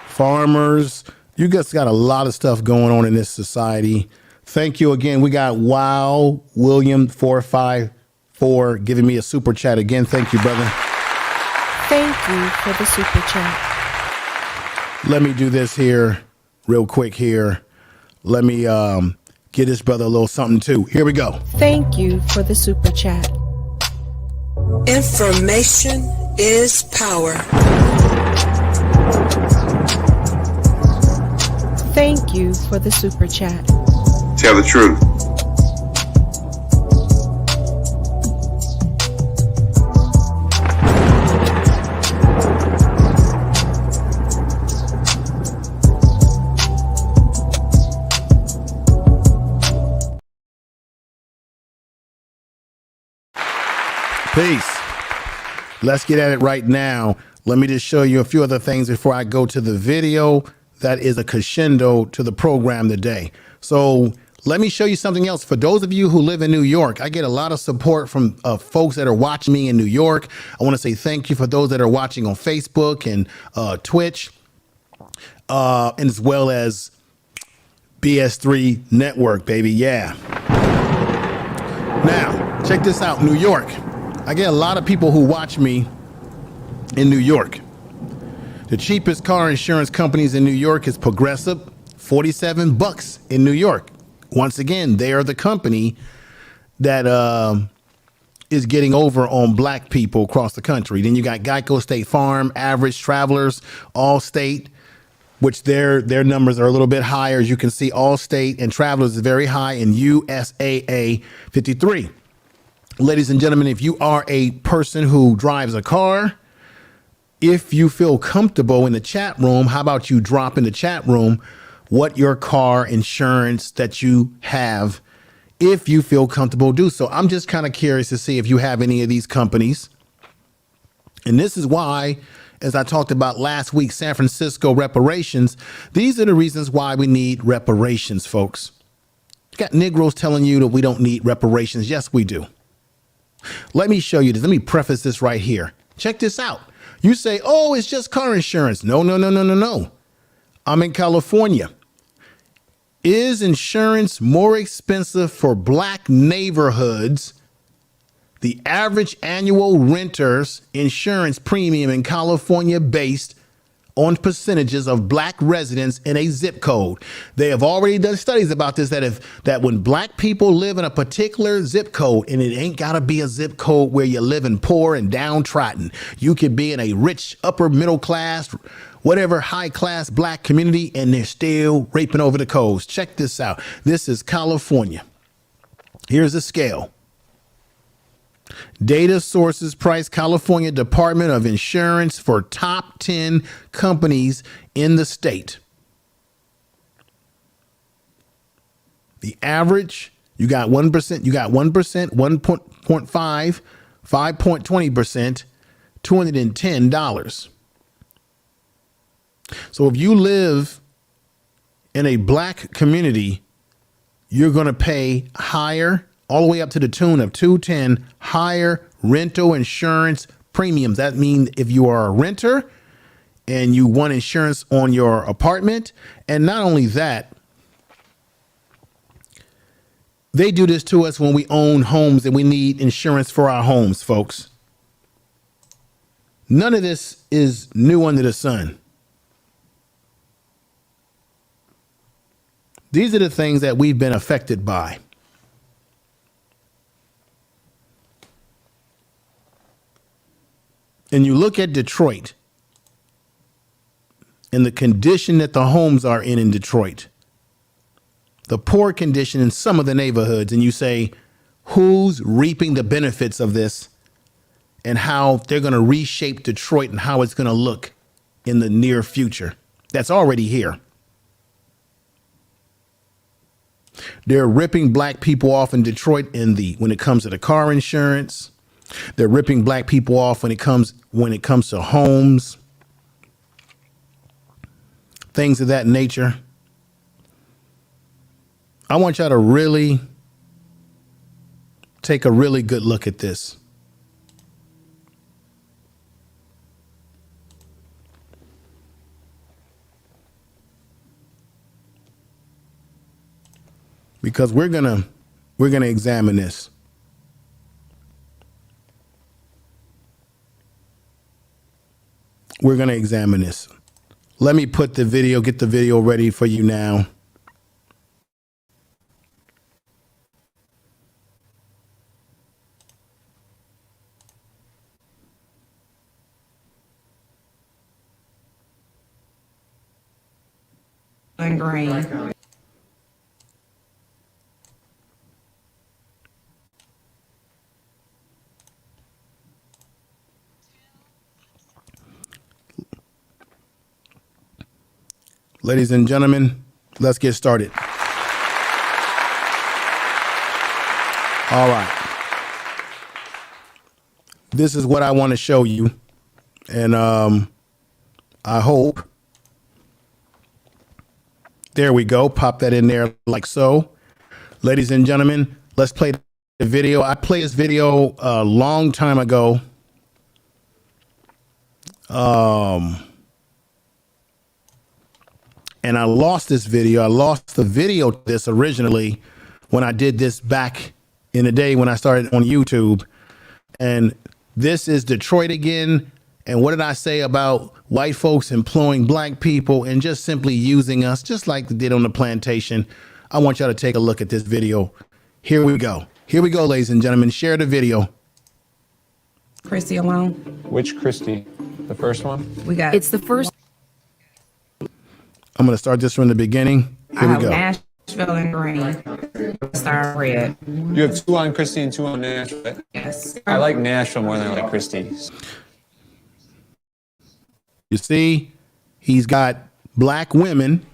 Farmers, you guys got a lot of stuff going on in this society. Thank you again. We got Wow William 454 giving me a super chat again. Thank you, brother. Thank you for the super chat. Let me do this here real quick here. Let me give this brother a little something too. Here we go. Thank you for the super chat. Information is power. Thank you for the super chat. Tell the truth. Peace. Let's get at it right now. Let me just show you a few other things before I go to the video that is a crescendo to the program today. So let me show you something else. For those of you who live in New York, I get a lot of support from folks that are watching me in New York. I want to say thank you for those that are watching on Facebook and Twitch, and as well as BS3 Network, baby. Yeah. Now, check this out, New York. I get a lot of people who watch me in New York. The cheapest car insurance companies in New York is Progressive, $47 in New York. Once again, they are the company that is getting over on black people across the country. Then you got Geico, State Farm, Average, Travelers, AllState, which their numbers are a little bit higher. As you can see, AllState and Travelers is very high, and USAA 53. Ladies and gentlemen, if you are a person who drives a car, if you feel comfortable in the chat room, how about you drop in the chat room what your car insurance that you have, if you feel comfortable do so. I'm just kind of curious to see if you have any of these companies. And this is why, as I talked about last week, San Francisco reparations, these are the reasons why we need reparations, folks. You got Negroes telling you that we don't need reparations. Yes, we do. Let me show you this. Let me preface this right here. Check this out. You say, oh, it's just car insurance. No, no, no, no, no, no. I'm in California. Is insurance more expensive for black neighborhoods? The average annual renter's insurance premium in California based on percentages of black residents in a zip code. They have already done studies about this, that when black people live in a particular zip code, and it ain't gotta be a zip code where you're living poor and downtrodden. You could be in a rich, upper middle class, whatever high class black community, and they're still raping over the codes. Check this out. This is California. Here's a scale. Data sources price California Department of Insurance for top 10 companies in the state. The average, you got 1%, you got 1%, 1.5, 5.20%, $210. So if you live in a black community, you're going to pay higher, all the way up to the tune of $210 higher rental insurance premiums. That means if you are a renter and you want insurance on your apartment, and not only that, they do this to us when we own homes and we need insurance for our homes, folks. None of this is new under the sun. These are the things that we've been affected by. And you look at Detroit and the condition that the homes are in Detroit, the poor condition in some of the neighborhoods, and you say, who's reaping the benefits of this and how they're going to reshape Detroit and how it's going to look in the near future? That's already here. They're ripping black people off in Detroit when it comes to the car insurance. They're ripping black people off when it comes to homes, things of that nature. I want y'all to really take a really good look at this. Because we're gonna examine this. We're gonna examine this. Let me get the video ready for you now. And green. Ladies and gentlemen, let's get started. All right. This is what I want to show you. And I hope. There we go. Pop that in there like so. Ladies and gentlemen, let's play the video. I played this video a long time ago. And I lost this video. I lost the video to this originally when I did this back in the day when I started on YouTube. And this is Detroit again. And what did I say about white folks employing black people and just simply using us, just like they did on the plantation? I want y'all to take a look at this video. Here we go. Here we go, ladies and gentlemen. Share the video. Christy alone. Which Christy? The first one? It's the first. I'm going to start this from the beginning. Here we go. Nashville and green. Star red. You have two on Christy and two on Nashville, right? Yes. I like Nashville more than I like Christy. You see, he's got black women,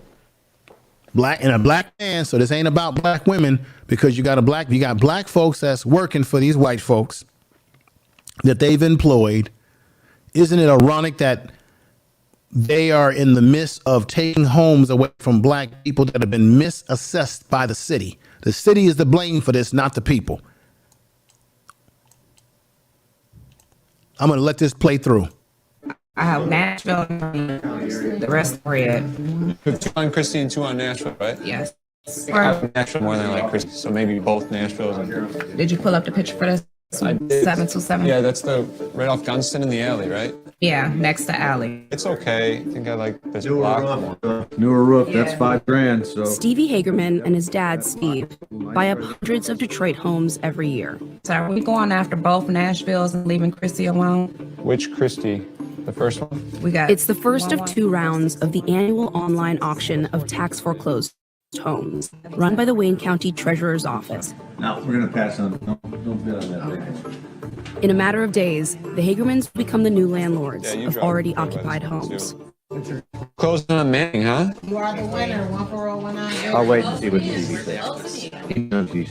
black and a black man. So this ain't about black women because you got black folks that's working for these white folks that they've employed. Isn't it ironic that they are in the midst of taking homes away from black people that have been misassessed by the city? The city is to blame for this, not the people. I'm going to let this play through. I have Nashville and green. The rest red. You have two on Christy and two on Nashville, right? Yes. I like Nashville more than I like Christy, so maybe both Nashville's. Did you pull up the picture for this? I did. 727? Yeah, that's the right off Gunston in the alley, right? Yeah, next to Alley. It's okay. I think I like this block more. Newer roof, that's $5,000. So Stevie Hagerman and his dad, Steve, buy up hundreds of Detroit homes every year. So are we going after both Nashvilles and leaving Christy alone? Which Christy? The first one? It's the first of two rounds of the annual online auction of tax foreclosed homes, run by the Wayne County Treasurer's Office. now we're gonna pass on. Don't bid on that. In a matter of days, the Hagermans become the new landlords Yeah, you of drive already the West occupied one, homes. too. Closing on Manning, huh? You are the winner, 14019. I'll wait and see what Stevie says. He knows he's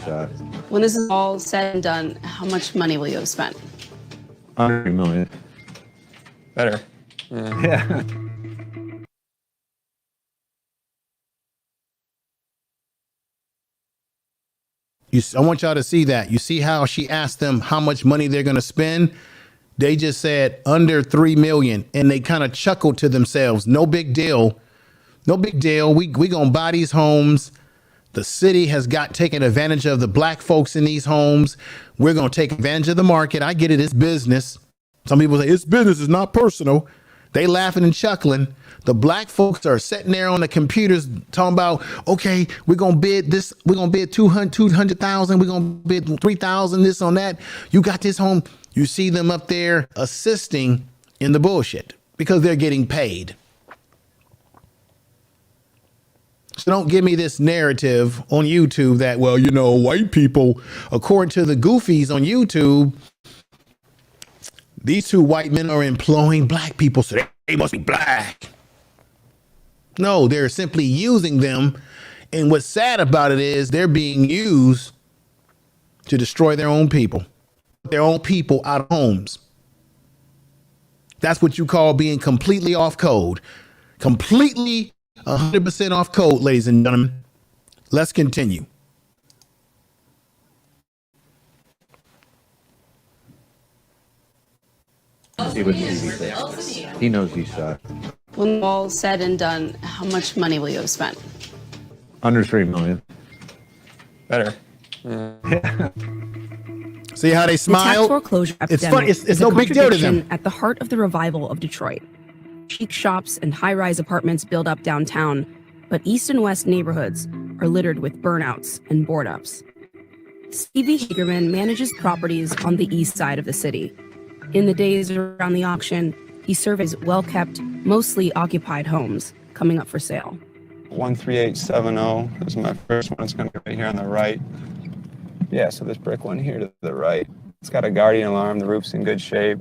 When this is all said and done, how much money will you have spent? $100 million. Better. Yeah. I want y'all to see that. You see how she asked them how much money they're going to spend? They just said under 3 million, and they kind of chuckled to themselves. No big deal. No big deal. We going to buy these homes. The city has taken advantage of the black folks in these homes. We're going to take advantage of the market. I get it. It's business. Some people say it's business. It's not personal. They laughing and chuckling. The black folks are sitting there on the computers talking about, okay, we're going to bid this. We're going to bid 200,000. We're going to bid 3,000, this on that. You got this home. You see them up there assisting in the bullshit because they're getting paid. So don't give me this narrative on YouTube that, well, you know, white people, according to the goofies on YouTube, these two white men are employing black people, so they must be black. No, they're simply using them. And what's sad about it is they're being used to destroy their own people out of homes. That's what you call being completely off code. Completely 100% off code, ladies and gentlemen. Let's continue. See what TV says. He knows he's shot. When all's said and done, how much money will you have spent? Under 3 million. Better. See how they The smile? tax foreclosure It's epidemic fun. It's is no a big deal to contradiction them. at the heart of the revival of Detroit. Chic shops and high-rise apartments build up downtown, but east and west neighborhoods are littered with burnouts and board-ups. Stevie Hagerman manages properties on the east side of the city. In the days around the auction, he surveys well-kept, mostly occupied homes coming up for sale. 13870 is my first one. It's going to be right here on the right. Yeah, so this brick one here to the right. It's got a guardian alarm. The roof's in good shape.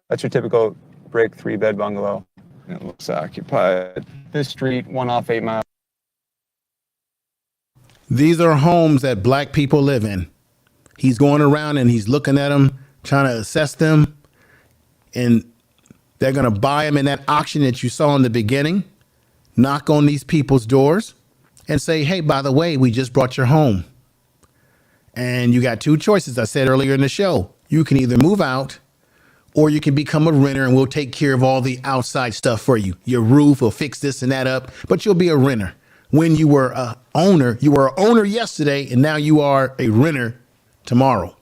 That's your typical brick 3-bed bungalow. It looks occupied. This street, 1 off 8 Mile. These are homes that black people live in. He's going around and he's looking at them, trying to assess them. And they're going to buy them in that auction that you saw in the beginning. Knock on these people's doors and say, hey, by the way, we just brought your home. And you got 2 choices. I said earlier in the show, you can either move out or you can become a renter and we'll take care of all the outside stuff for you. Your roof will fix this and that up, but you'll be a renter. When you were an owner yesterday, and now you are a renter tomorrow.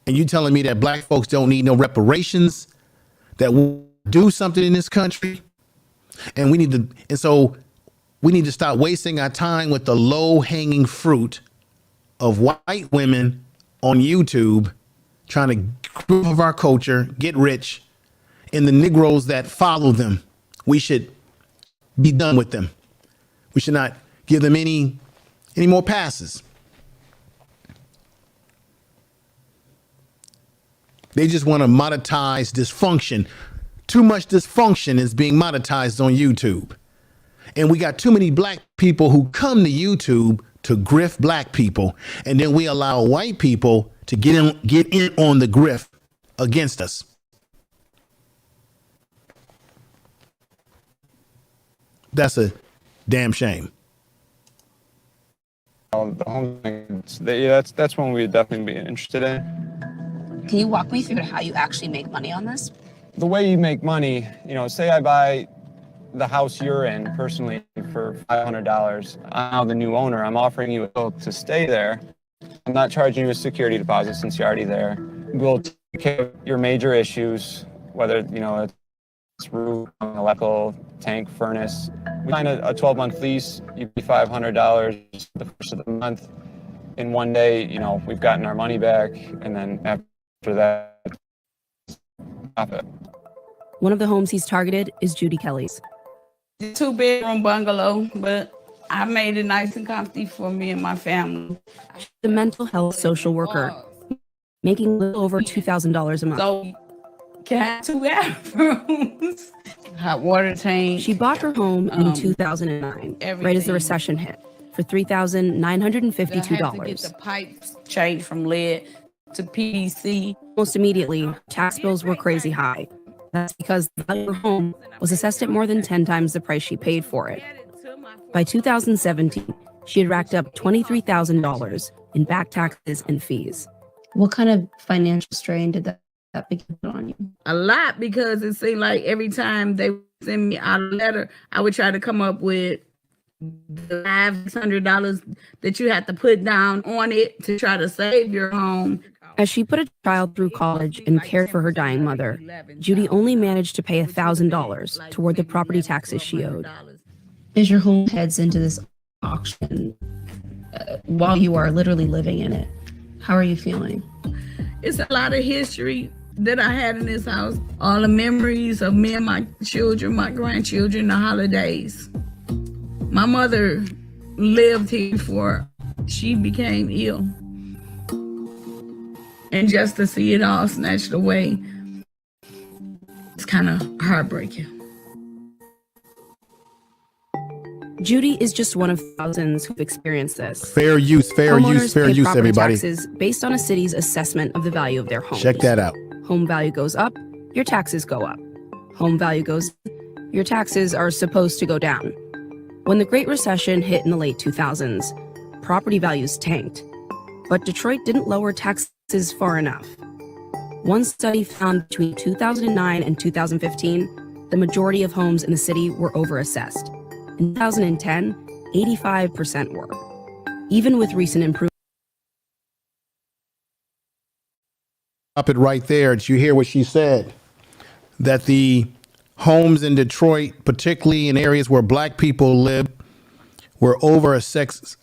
And you telling me that black folks don't need no reparations, that we'll do something in this country? And so we need to stop wasting our time with the low-hanging fruit of white women on YouTube trying to prove of our culture, get rich, and the Negroes that follow them. We should be done with them. We should not give them any more passes. They just want to monetize dysfunction. Too much dysfunction is being monetized on YouTube. And we got too many black people who come to YouTube to grift black people. And then we allow white people to get in on the grift against us. That's a damn shame. The home, that's one we'd definitely be interested in. Can you walk me through how you actually make money on this? The way you make money, say I buy the house you're in personally for $500. I'm now the new owner. I'm offering you a bill to stay there. I'm not charging you a security deposit since you're already there. We'll take care of your major issues, whether, it's roof, electrical, tank, furnace. We sign a 12-month lease. You pay $500 the first of the month. In one day, we've gotten our money back. And then after that, profit. One of the homes he's targeted is Judy Kelly's. 2-bedroom bungalow, but I made it nice and comfy for me and my family. The mental health social worker, making a little over $2,000 a month. So, can I have 2 bathrooms? Hot water tank. She bought her home in 2009, right as the recession hit, for $3,952. I had to get the pipes changed from lead to PVC. Almost immediately, tax bills were crazy high. That's because the value of her home was assessed at more than 10 times the price she paid for it. By 2017, she had racked up $23,000 in back taxes and fees. What kind of financial strain did that begin on you? A lot, because it seemed like every time they send me out a letter, I would try to come up with the $500 that you had to put down on it to try to save your home. As she put a child through college and cared for her dying mother, Judy only managed to pay $1,000 toward the property taxes she owed. As your home heads into this auction, while you are literally living in it, how are you feeling? It's a lot of history that I had in this house. All the memories of me and my children, my grandchildren, the holidays. My mother lived here before she became ill. And just to see it all snatched away, it's kind of heartbreaking. Judy is just one of thousands who've experienced this. Fair use, fair use, fair use, everybody. Taxes based on a city's assessment of the value of their homes. Check that out. Home value goes up, your taxes go up. Home value goes, your taxes are supposed to go down. When the Great Recession hit in the late 2000s, property values tanked. But Detroit didn't lower taxes far enough. One study found between 2009 and 2015, the majority of homes in the city were overassessed. In 2010, 85% were. Even with recent improvements. Stop it right there. Did you hear what she said? That the homes in Detroit, particularly in areas where black people live, were overassessed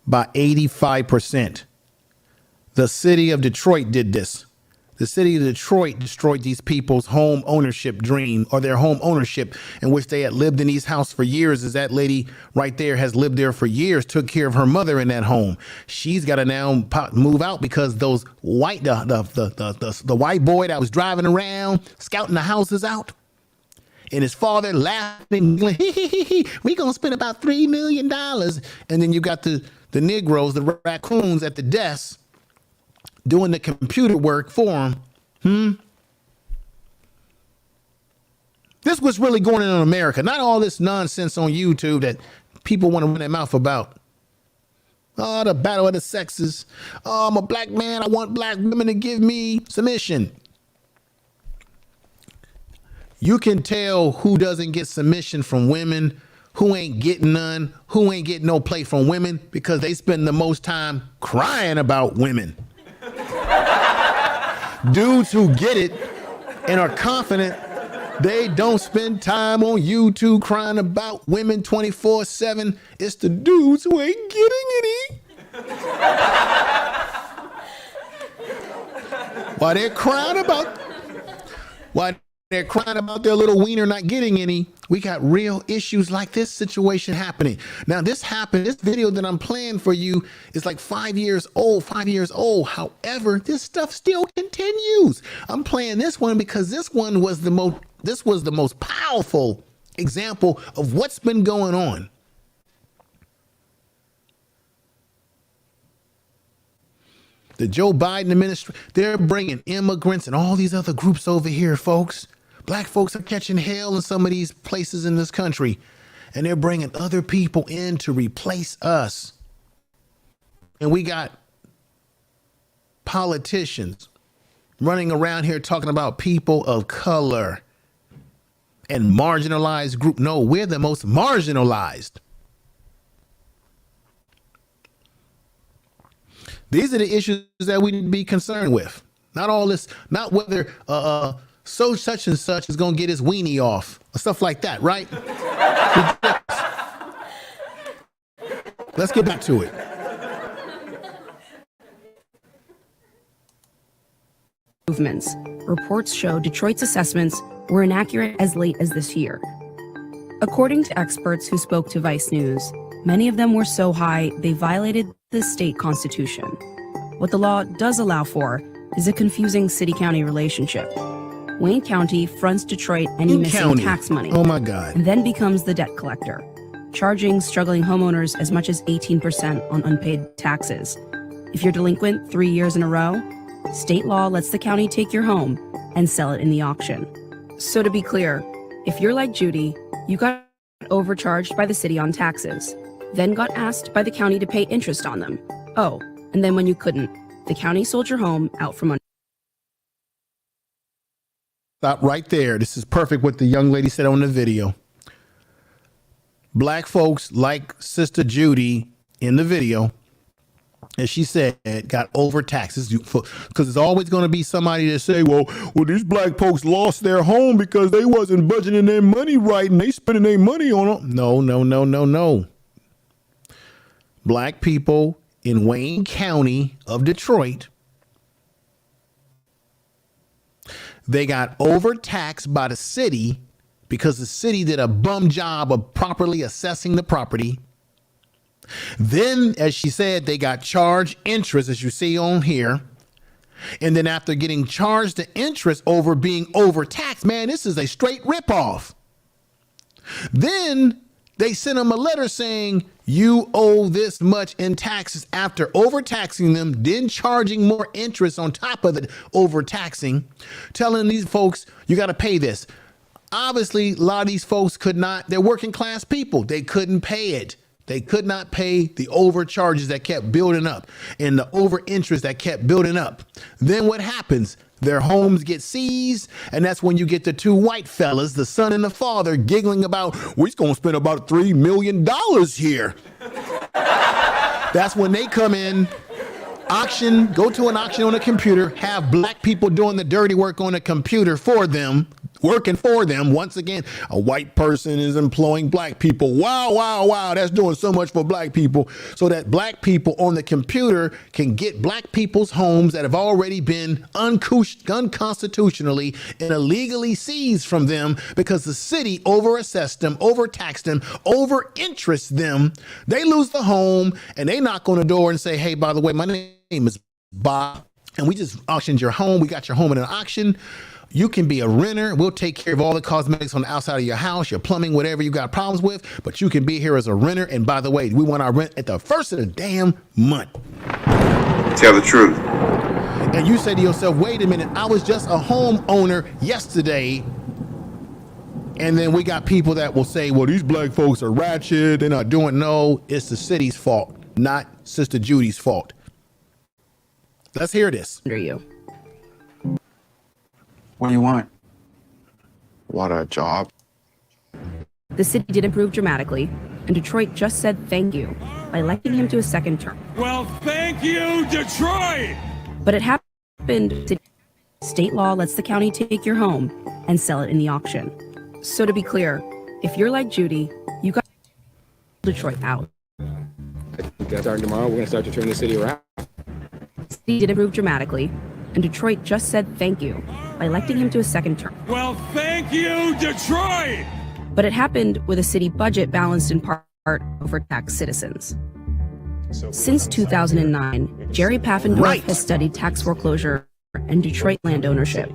by 85%. The city of Detroit did this. The city of Detroit destroyed these people's home ownership dream, or their home ownership, in which they had lived in these houses for years. As that lady right there has lived there for years, took care of her mother in that home. She's got to now move out because those white, the white boy that was driving around scouting the houses out, and his father laughing, we gonna spend about $3 million. And then you got the Negroes, the raccoons at the desk, doing the computer work for him. This was really going on in America. Not all this nonsense on YouTube that people want to run their mouth about. Oh, the battle of the sexes. Oh, I'm a black man. I want black women to give me submission. You can tell who doesn't get submission from women, who ain't getting none, who ain't getting no play from women, because they spend the most time crying about women. Dudes who get it and are confident, they don't spend time on YouTube crying about women 24/7. It's the dudes who ain't getting any. While they're crying about their little wiener not getting any, we got real issues like this situation happening. Now, this video that I'm playing for you is like 5 years old. However, this stuff still continues. I'm playing this one because this was the most powerful example of what's been going on. The Joe Biden administration, they're bringing immigrants and all these other groups over here, folks. Black folks are catching hell in some of these places in this country, and they're bringing other people in to replace us. And we got politicians running around here talking about people of color and marginalized group. No, we're the most marginalized. These are the issues that we need to be concerned with. Not all this, not whether so such and such is going to get his weenie off or stuff like that, right? Let's get back to it. Movements. Reports show Detroit's assessments were inaccurate as late as this year. According to experts who spoke to Vice News, many of them were so high they violated the state constitution. What the law does allow for is a confusing city-county relationship. Wayne County fronts Detroit any missing tax money. Oh my God. And then becomes the debt collector, charging struggling homeowners as much as 18% on unpaid taxes. If you're delinquent 3 years in a row, state law lets the county take your home and sell it in the auction. So to be clear, if you're like Judy, you got overcharged by the city on taxes, then got asked by the county to pay interest on them. Oh, And then when you couldn't, the county sold your home out from under. Stop right there. This is perfect what the young lady said on the video. Black folks like Sister Judy in the video, as she said, got overtaxed. Because there's always going to be somebody that say, well, these black folks lost their home because they wasn't budgeting their money right and they spending their money on them. No. Black people in Wayne County of Detroit, they got overtaxed by the city because the city did a bum job of properly assessing the property. Then, as she said, they got charged interest, as you see on here. And then after getting charged the interest over being overtaxed, man, this is a straight ripoff. Then they sent them a letter saying, you owe this much in taxes after overtaxing them, then charging more interest on top of the overtaxing, telling these folks, you got to pay this. Obviously, a lot of these folks could not, they're working class people. They couldn't pay it. They could not pay the overcharges that kept building up and the over interest that kept building up. Then what happens? Their homes get seized, and that's when you get the two white fellas, the son and the father, giggling about, we're going to spend about $3 million here. That's when they come in, auction, go to an auction on a computer, have black people doing the dirty work on a computer for them, working for them. Once again, a white person is employing black people. Wow. That's doing so much for black people, so that black people on the computer can get black people's homes that have already been unconstitutionally and illegally seized from them because the city overassessed them, overtaxed them, over-interest them. They lose the home and they knock on the door and say, hey, by the way, my name is Bob and we just auctioned your home. We got your home in an auction. You can be a renter. We'll take care of all the cosmetics on the outside of your house, your plumbing, whatever you got problems with, but you can be here as a renter. And by the way, we want our rent at the first of the damn month. Tell the truth. And you say to yourself, wait a minute, I was just a homeowner yesterday. And then we got people that will say, well, these black folks are ratchet. They're not doing. No, it's the city's fault, not Sister Judy's fault. Let's hear this. Under you. What do you want? Want a job? The city did improve dramatically, and Detroit just said thank you by electing him to a second term. Well, thank you, Detroit! But it happened. State law lets the county take your home and sell it in the auction. So to be clear, if you're like Judy, you got Detroit out. Starting tomorrow, we're going to start to turn the city around. The city did improve dramatically, and Detroit just said thank you by electing him to a second term. Well, thank you, Detroit! But it happened with a city budget balanced in part over tax citizens. Since 2009, Jerry Paffendorf has studied tax foreclosure and Detroit land ownership.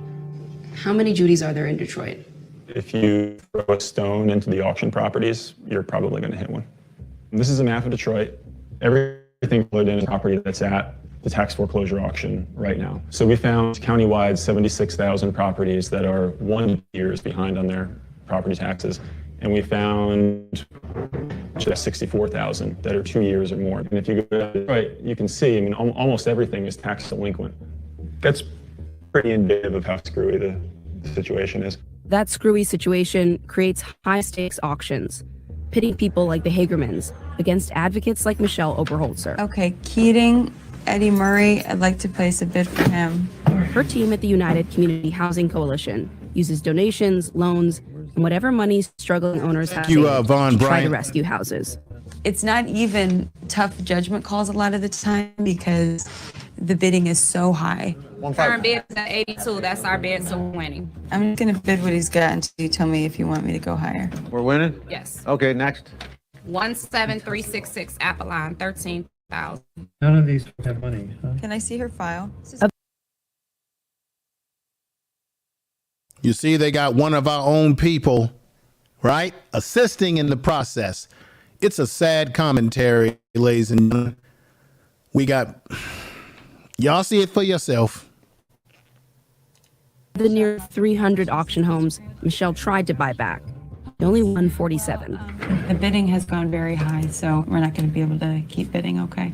How many Judys are there in Detroit? If you throw a stone into the auction properties, you're probably going to hit one. This is a map of Detroit. Everything colored in is property that's at the tax foreclosure auction right now. So we found countywide 76,000 properties that are 1 year behind on their property taxes. And we found just 64,000 that are 2 years or more. And if you go to Detroit, you can see, I mean, almost everything is tax delinquent. That's pretty indicative of how screwy the situation is. That screwy situation creates high-stakes auctions, pitting people like the Hagermans against advocates like Michelle Oberholzer. Okay, Keating, Eddie Murray, I'd like to place a bid for him. Her team at the United Community Housing Coalition uses donations, loans, and whatever money struggling owners have to try to rescue houses. It's not even tough judgment calls a lot of the time because the bidding is so high. Current bid is at 82. That's our bid, so we're winning. I'm just gonna bid what he's got until you tell me if you want me to go higher. We're winning? Yes. Okay, next. 17366 Apple 13,000. None of these have money, huh? Can I see her file? You see, they got one of our own people, right, assisting in the process. It's a sad commentary, ladies and gentlemen. We got, y'all see it for yourself. The near 300 auction homes Michelle tried to buy back. Only won 47. The bidding has gone very high, so we're not going to be able to keep bidding, okay?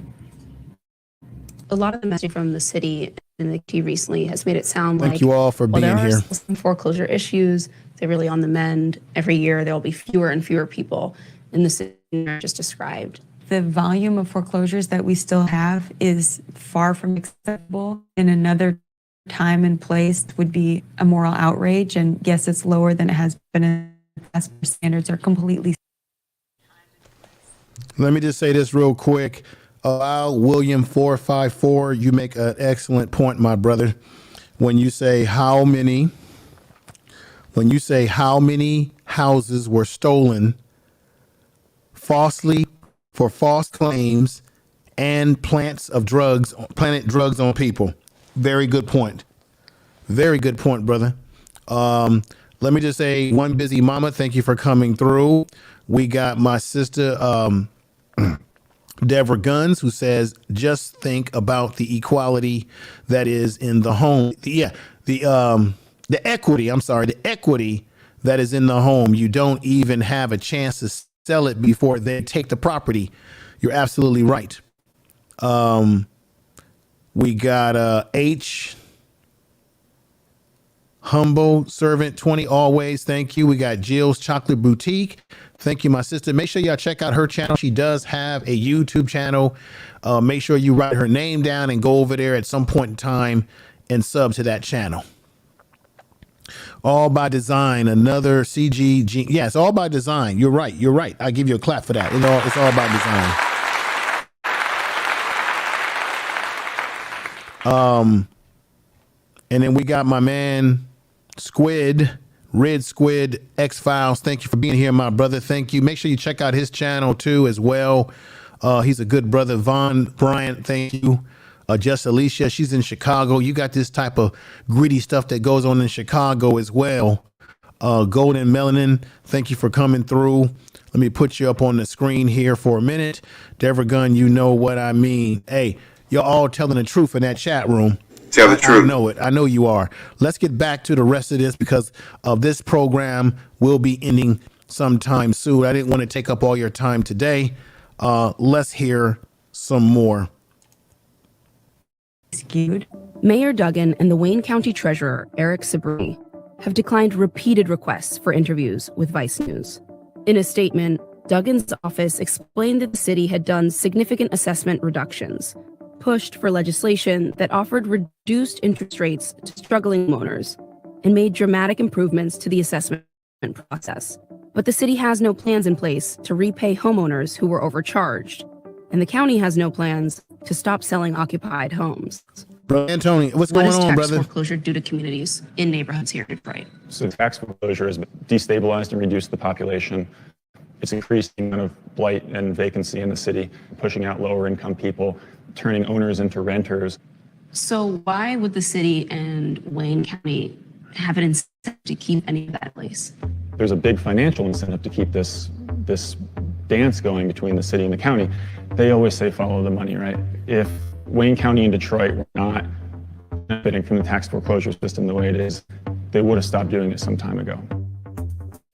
A lot of the messaging from the city and the county recently has made it sound Thank like, you all for being there here. are still some foreclosure issues. They're really on the mend. Every year there will be fewer and fewer people in the city just described. The volume of foreclosures that we still have is far from acceptable. In another time and place would be a moral outrage. And yes, it's lower than it has been in the past. Standards are completely. Let me just say this real quick. William 454, you make an excellent point, my brother. When you say how many houses were stolen falsely for false claims and planted drugs on people. Very good point. Very good point, brother. Let me just say, one busy mama, thank you for coming through. We got my sister, Deborah Guns, who says, just think about the equality that is in the home. The equity that is in the home. You don't even have a chance to sell it before they take the property. You're absolutely right. We got H Humble Servant 20 always. Thank you. We got Jill's Chocolate Boutique. Thank you, my sister. Make sure y'all check out her channel. She does have a YouTube channel. Make sure you write her name down and go over there at some point in time and sub to that channel. All by design, another CG. Yeah, it's all by design. You're right. You're right. I give you a clap for that. It's all by design. And then we got my man Red Squid X-Files. Thank you for being here, my brother. Thank you. Make sure you check out his channel too as well. He's a good brother. Von Bryant, thank you. Just Alicia, she's in Chicago. You got this type of gritty stuff that goes on in Chicago as well. Golden Melanin, thank you for coming through. Let me put you up on the screen here for a minute. Deborah Gunn, you know what I mean. Hey, you're all telling the truth in that chat room. Tell the truth. I know it. I know you are. Let's get back to the rest of this because this program will be ending sometime soon. I didn't want to take up all your time today. Let's hear some more. Skewed. Mayor Duggan and the Wayne County Treasurer, Eric Sabrini, have declined repeated requests for interviews with Vice News. In a statement, Duggan's office explained that the city had done significant assessment reductions, pushed for legislation that offered reduced interest rates to struggling homeowners, and made dramatic improvements to the assessment process. But the city has no plans in place to repay homeowners who were overcharged, and the county has no plans to stop selling occupied homes. Bro, Anthony, what's going on, brother? Tax foreclosure due to communities in neighborhoods here in Detroit. So tax foreclosure has destabilized and reduced the population. It's increased the amount of blight and vacancy in the city, pushing out lower income people, turning owners into renters. So why would the city and Wayne County have an incentive to keep any of that in place? There's a big financial incentive to keep this dance going between the city and the county. They always say follow the money, right? If Wayne County and Detroit were not benefiting from the tax foreclosure system the way it is, they would have stopped doing it some time ago.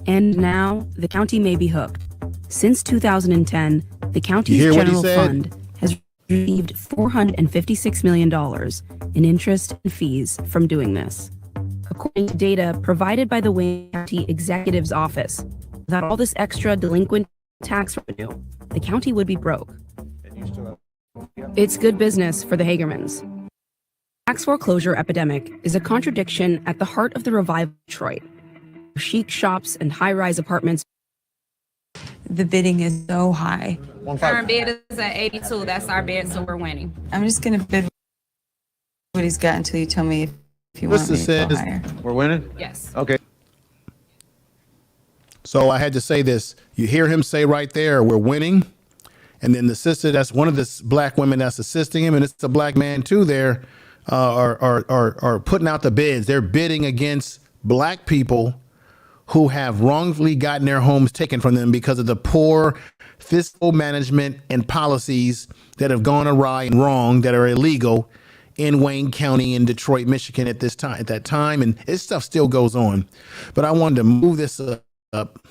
And now the county may be hooked. Since 2010, the county's general fund has received $456 million in interest and fees from doing this. According to data provided by the Wayne County Executive's Office, without all this extra delinquent tax revenue, the county would be broke. It's good business for the Hagermans. Tax foreclosure epidemic is a contradiction at the heart of the revival of Detroit. Chic shops and high-rise apartments. The bidding is so high. Current bid is at 82. That's our bid, so we're winning. I'm just gonna bid what he's got until you tell me if you want me to go higher. We're winning? Yes. Okay. So I had to say this. You hear him say right there, we're winning. And then the sister, that's one of the black women that's assisting him, and it's a black man too there, are putting out the bids. They're bidding against black people who have wrongfully gotten their homes taken from them because of the poor fiscal management and policies that have gone awry and wrong, that are illegal in Wayne County in Detroit, Michigan at that time. And this stuff still goes on. But I wanted to move this up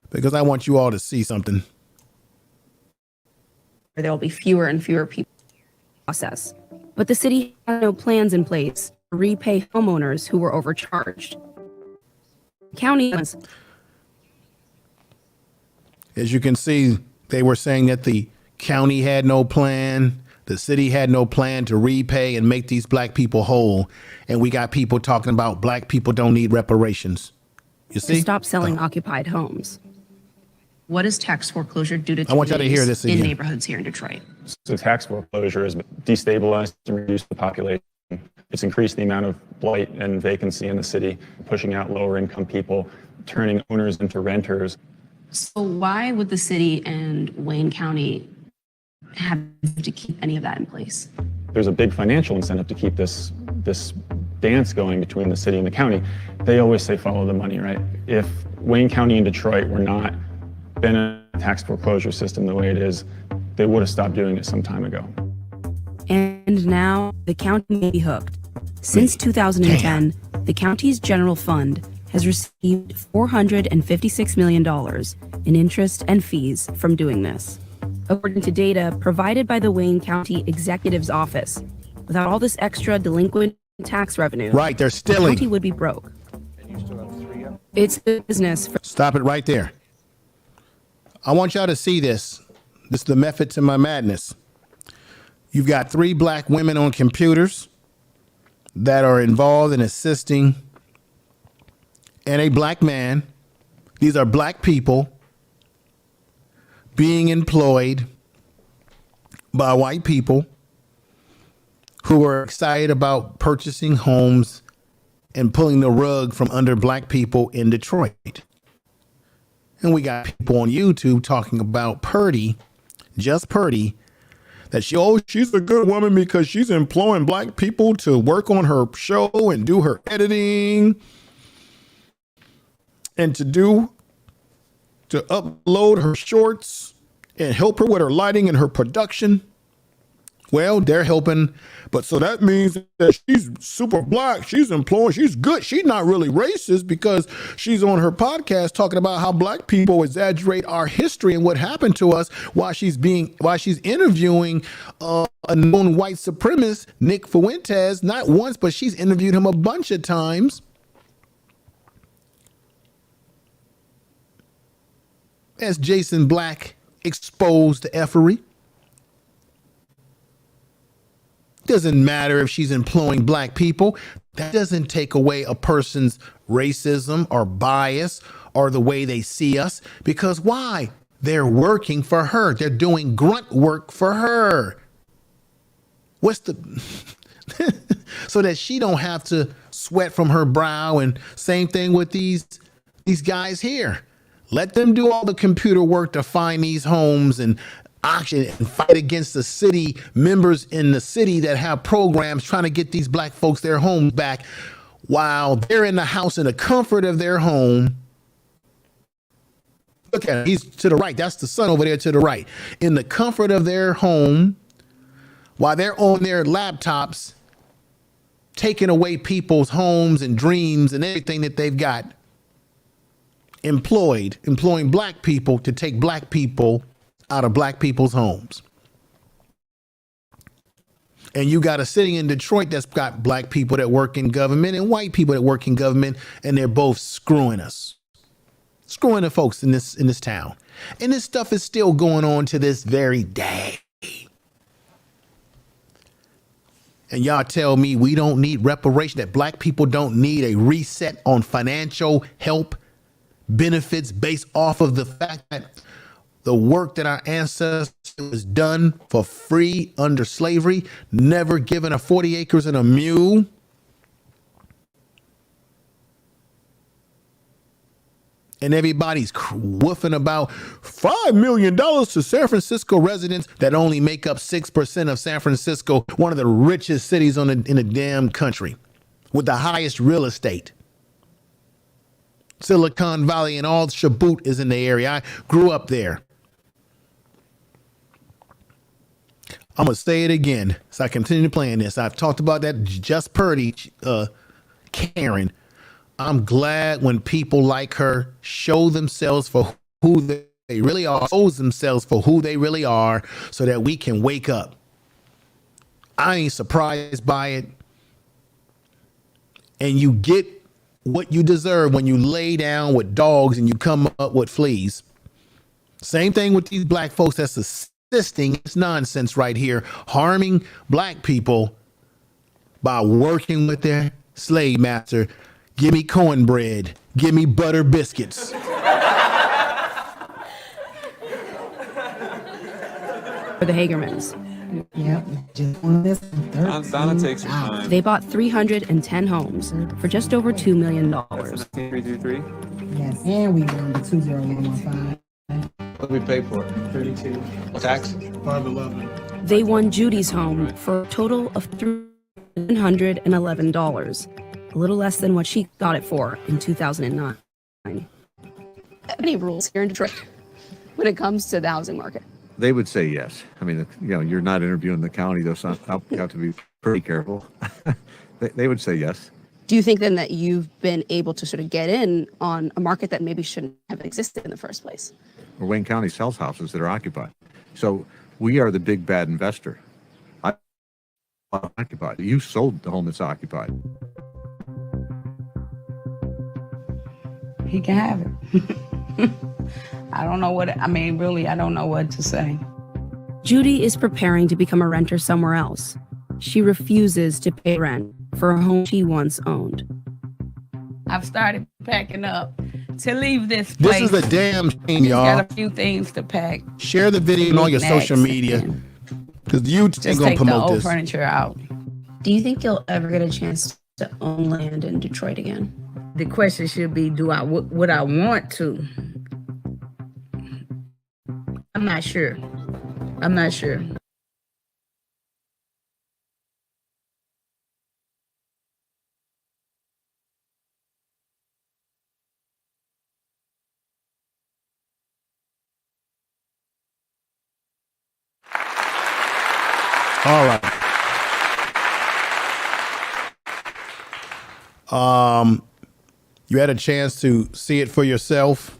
because I want you all to see something. There will be fewer and fewer people. process, but the city had no plans in place to repay homeowners who were overcharged. County, as you can see, they were saying that the county had no plan, the city had no plan to repay and make these black people whole. And we got people talking about black people don't need reparations. You see? to stop selling occupied homes. What does tax foreclosure do to I want y'all to hear this in again. neighborhoods here in Detroit? So tax foreclosure has destabilized and reduced the population. It's increased the amount of blight and vacancy in the city, pushing out lower income people, turning owners into renters. So why would the city and Wayne County have to keep any of that in place? There's a big financial incentive to keep this dance going between the city and the county. They always say follow the money, right? If Wayne County and Detroit were not been a tax foreclosure system the way it is, they would have stopped doing it some time ago. And now the county may be hooked. Since 2010, the county's general fund has received $456 million in interest and fees from doing this. According to data provided by the Wayne County Executive's Office, without all this extra delinquent tax revenue, Right, they're the stealing. county would be broke. It's a business for Stop it right there. I want y'all to see this. This is the method to my madness. You've got 3 black women on computers that are involved in assisting, and a black man. These are black people being employed by white people who are excited about purchasing homes and pulling the rug from under black people in Detroit. And we got people on YouTube talking about Purdy, just Purdy, that she's a good woman because she's employing black people to work on her show and do her editing and to upload her shorts and help her with her lighting and her production. Well, they're helping, but so that means that she's super black. She's employing, she's good. She's not really racist because she's on her podcast talking about how black people exaggerate our history and what happened to us while she's interviewing a known white supremacist, Nick Fuentes, not once, but she's interviewed him a bunch of times. As Jason Black exposed the effery. Doesn't matter if she's employing black people. That doesn't take away a person's racism or bias or the way they see us. Because why? They're working for her. They're doing grunt work for her. What's the... so that she don't have to sweat from her brow. And same thing with these guys here. Let them do all the computer work to find these homes and auction and fight against the city members in the city that have programs trying to get these black folks their homes back while they're in the house in the comfort of their home. Look at him. He's to the right. That's the son over there to the right. In the comfort of their home while they're on their laptops taking away people's homes and dreams and everything that they've got. Employing black people to take black people out of black people's homes. And you got a city in Detroit that's got black people that work in government and white people that work in government, and they're both screwing us. Screwing the folks in this town. And this stuff is still going on to this very day. And y'all tell me we don't need reparation, that black people don't need a reset on financial help benefits based off of the fact that the work that our ancestors was done for free under slavery, never given a 40 acres and a mule. And everybody's woofing about $5 million to San Francisco residents that only make up 6% of San Francisco, one of the richest cities in the damn country with the highest real estate. Silicon Valley and all Shaboot is in the area. I grew up there. I'm going to say it again as I continue playing this. I've talked about that just Purdy, Karen. I'm glad when people like her show themselves for who they really are, expose themselves for who they really are so that we can wake up. I ain't surprised by it. And you get what you deserve when you lay down with dogs and you come up with fleas. Same thing with these black folks that's assisting this nonsense right here, harming black people by working with their slave master. Give me cornbread. Give me butter biscuits. For the Hagermans. Yep. Just one this. Donna takes some time. They bought 310 homes for just over $2 million. 333. Yes, and we won the 20115. What did we pay for it? 32. Tax? 511. They won Judy's home for a total of $311, a little less than what she got it for in 2009. Any rules here in Detroit when it comes to the housing market? They would say yes. I mean, you're not interviewing the county, though, so you have to be pretty careful. They would say yes. Do you think then that you've been able to sort of get in on a market that maybe shouldn't have existed in the first place? Or Wayne County sells houses that are occupied. So we are the big bad investor. Occupied. You sold the home that's occupied. He can have it. I don't know what, I mean, really, I don't know what to say. Judy is preparing to become a renter somewhere else. She refuses to pay rent for a home she once owned. I've started packing up to leave this place. This is a damn shame, y'all. Got a few things to pack. Share the video on all your social media, because you ain't Just gonna take the promote old this. furniture out. Do you think you'll ever get a chance to own land in Detroit again? The question should be, would I want to? I'm not sure. I'm not sure. All right. You had a chance to see it for yourself.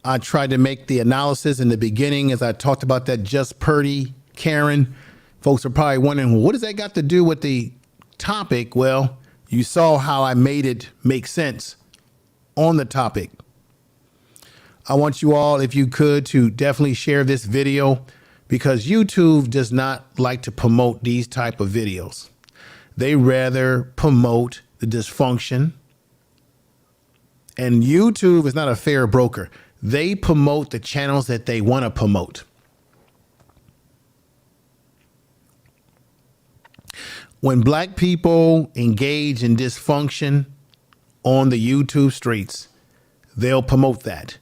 I tried to make the analysis in the beginning as I talked about that just Purdy, Karen. Folks are probably wondering, well, what does that got to do with the topic? Well, you saw how I made it make sense on the topic. I want you all, if you could, to definitely share this video, because YouTube does not like to promote these type of videos. They rather promote the dysfunction. And YouTube is not a fair broker. They promote the channels that they want to promote. When black people engage in dysfunction on the YouTube streets, they'll promote that.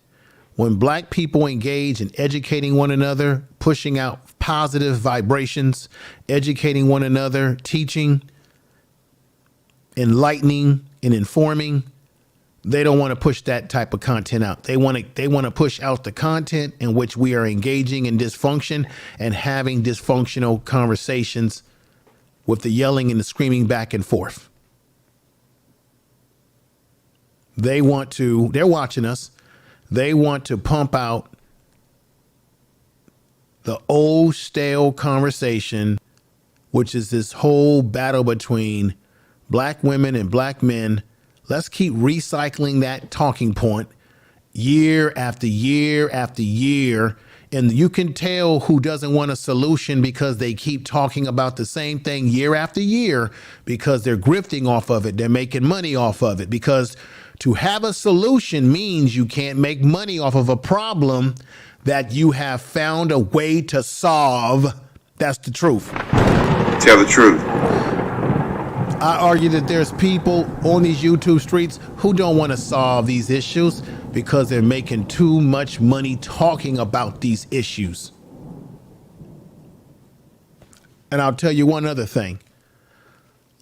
When black people engage in educating one another, pushing out positive vibrations, educating one another, teaching, enlightening, and informing, they don't want to push that type of content out. They want to push out the content in which we are engaging in dysfunction and having dysfunctional conversations with the yelling and the screaming back and forth. They're watching us. They want to pump out the old stale conversation, which is this whole battle between black women and black men. Let's keep recycling that talking point year after year after year. And you can tell who doesn't want a solution because they keep talking about the same thing year after year, because they're grifting off of it. They're making money off of it, because to have a solution means you can't make money off of a problem that you have found a way to solve. That's the truth. Tell the truth. I argue that there's people on these YouTube streets who don't want to solve these issues because they're making too much money talking about these issues. And I'll tell you one other thing.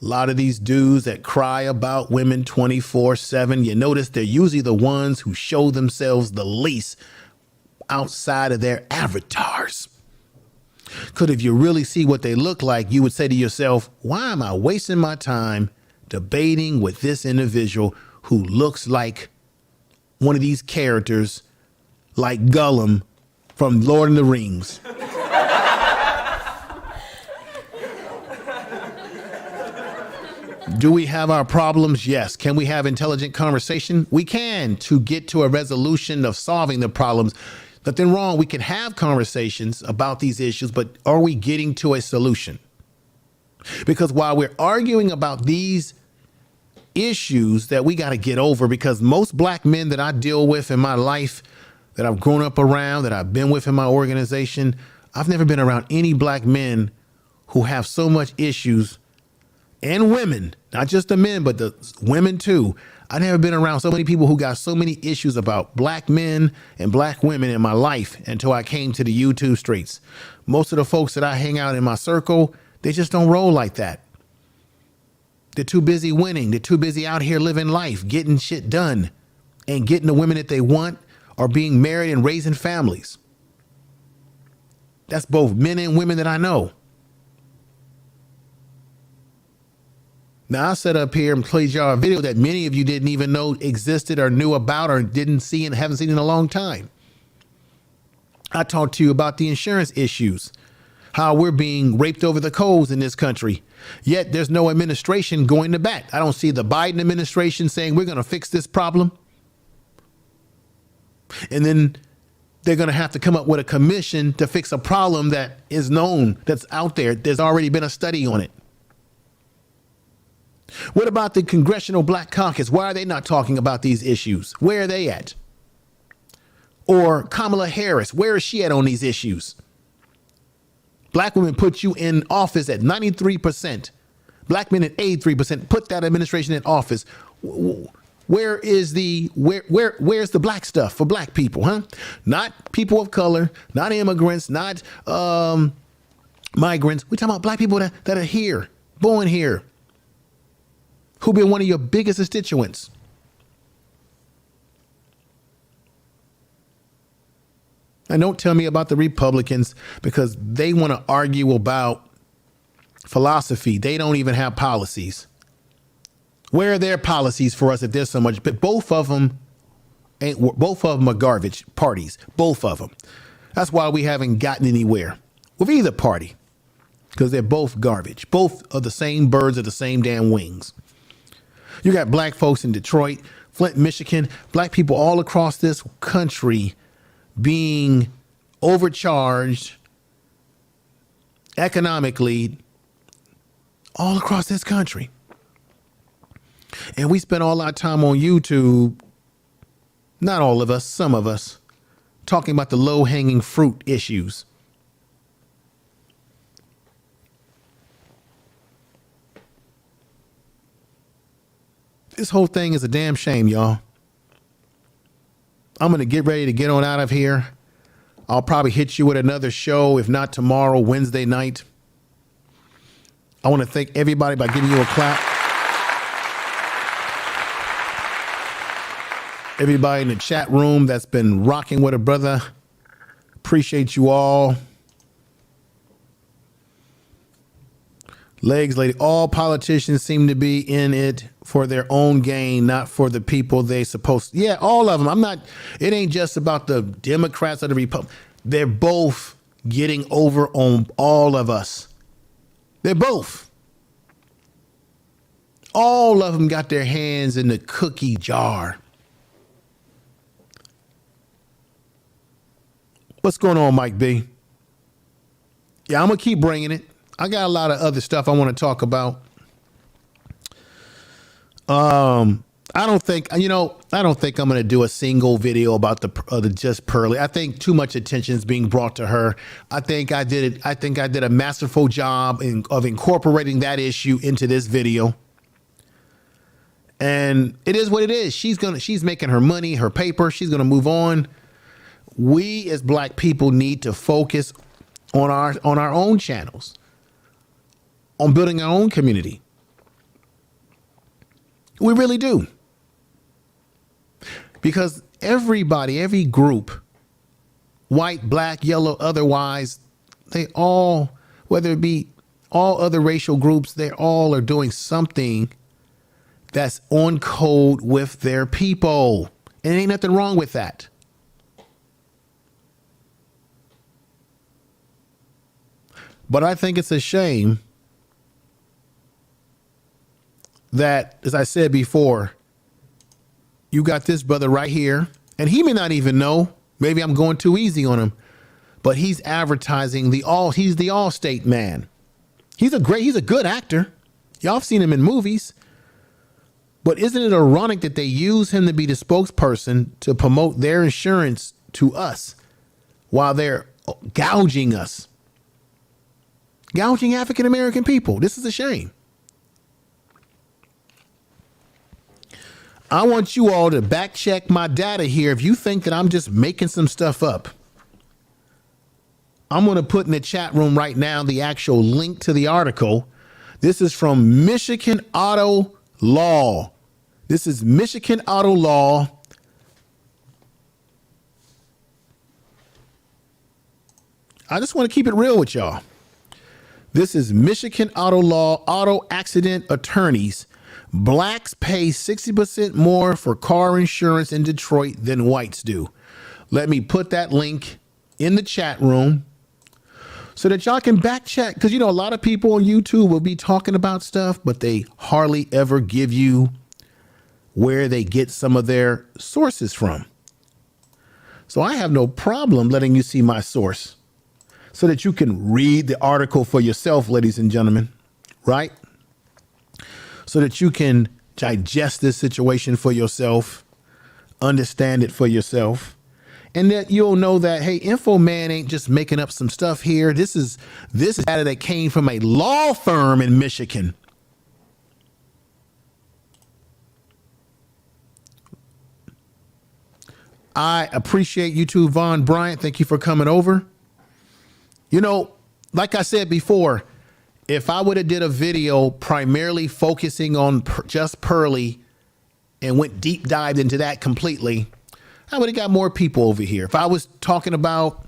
A lot of these dudes that cry about women 24/7, you notice they're usually the ones who show themselves the least outside of their avatars. Because if you really see what they look like, you would say to yourself, why am I wasting my time debating with this individual who looks like one of these characters like Gollum from Lord of the Rings? Do we have our problems? Yes. Can we have intelligent conversation? We can, to get to a resolution of solving the problems. Nothing wrong. We can have conversations about these issues, but are we getting to a solution? Because while we're arguing about these issues that we got to get over, because most black men that I deal with in my life, that I've grown up around, that I've been with in my organization, I've never been around any black men who have so much issues, and women, not just the men, but the women too. I've never been around so many people who got so many issues about black men and black women in my life until I came to the YouTube streets. Most of the folks that I hang out in my circle, they just don't roll like that. They're too busy winning. They're too busy out here living life, getting shit done, and getting the women that they want, or being married and raising families. That's both men and women that I know. Now, I set up here and played y'all a video that many of you didn't even know existed or knew about or didn't see and haven't seen in a long time. I talked to you about the insurance issues, how we're being raped over the coals in this country, yet there's no administration going to bat. I don't see the Biden administration saying we're going to fix this problem. And then they're going to have to come up with a commission to fix a problem that is known, that's out there. There's already been a study on it. What about the Congressional Black Caucus? Why are they not talking about these issues? Where are they at? Or Kamala Harris, where is she at on these issues? Black women put you in office at 93%. Black men at 83%. Put that administration in office. Where's the black stuff for black people, huh? Not people of color, not immigrants, not migrants. We're talking about black people that are here, born here, who've been one of your biggest constituents. And don't tell me about the Republicans, because they want to argue about philosophy. They don't even have policies. Where are their policies for us if there's so much? But both of them are garbage parties. Both of them. That's why we haven't gotten anywhere with either party, because they're both garbage. Both are the same birds of the same damn wings. You got black folks in Detroit, Flint, Michigan, black people all across this country being overcharged economically all across this country. And we spend all our time on YouTube, not all of us, some of us, talking about the low-hanging fruit issues. This whole thing is a damn shame, y'all. I'm going to get ready to get on out of here. I'll probably hit you with another show, if not tomorrow, Wednesday night. I want to thank everybody by giving you a clap. Everybody in the chat room that's been rocking with a brother. Appreciate you all. Legs lady, all politicians seem to be in it for their own gain, not for the people they supposed to. Yeah, all of them. It ain't just about the Democrats or the Republicans. They're both getting over on all of us. They're both. All of them got their hands in the cookie jar. What's going on, Mike B? Yeah, I'm going to keep bringing it. I got a lot of other stuff I want to talk about. I don't think I'm going to do a single video about the Just Pearly. I think too much attention is being brought to her. I think I did a masterful job of incorporating that issue into this video. And it is what it is. She's making her money, her paper. She's going to move on. We as black people need to focus on our own channels, on building our own community. We really do. Because everybody, every group, white, black, yellow, otherwise, they all, whether it be all other racial groups, they all are doing something that's on code with their people. And ain't nothing wrong with that. But I think it's a shame that, as I said before, you got this brother right here, and he may not even know. Maybe I'm going too easy on him, but he's advertising he's the AllState Man. He's a good actor. Y'all have seen him in movies. But isn't it ironic that they use him to be the spokesperson to promote their insurance to us while they're gouging us? Gouging African-American people. This is a shame. I want you all to back check my data here. If you think that I'm just making some stuff up, I'm going to put in the chat room right now the actual link to the article. This is from Michigan Auto Law. This is Michigan Auto Law. I just want to keep it real with y'all. This is Michigan Auto Law, auto accident attorneys. Blacks pay 60% more for car insurance in Detroit than whites do. Let me put that link in the chat room so that y'all can back check. Because, you know, a lot of people on YouTube will be talking about stuff, but they hardly ever give you where they get some of their sources from. So I have no problem letting you see my source so that you can read the article for yourself, ladies and gentlemen, right? So that you can digest this situation for yourself, understand it for yourself, and that you'll know that, hey, Info Man ain't just making up some stuff here. This is data that came from a law firm in Michigan. I appreciate you too, Von Bryant. Thank you for coming over. You know, like I said before, if I would have did a video primarily focusing on just Pearly and went deep dive into that completely, I would have got more people over here. If I was talking about,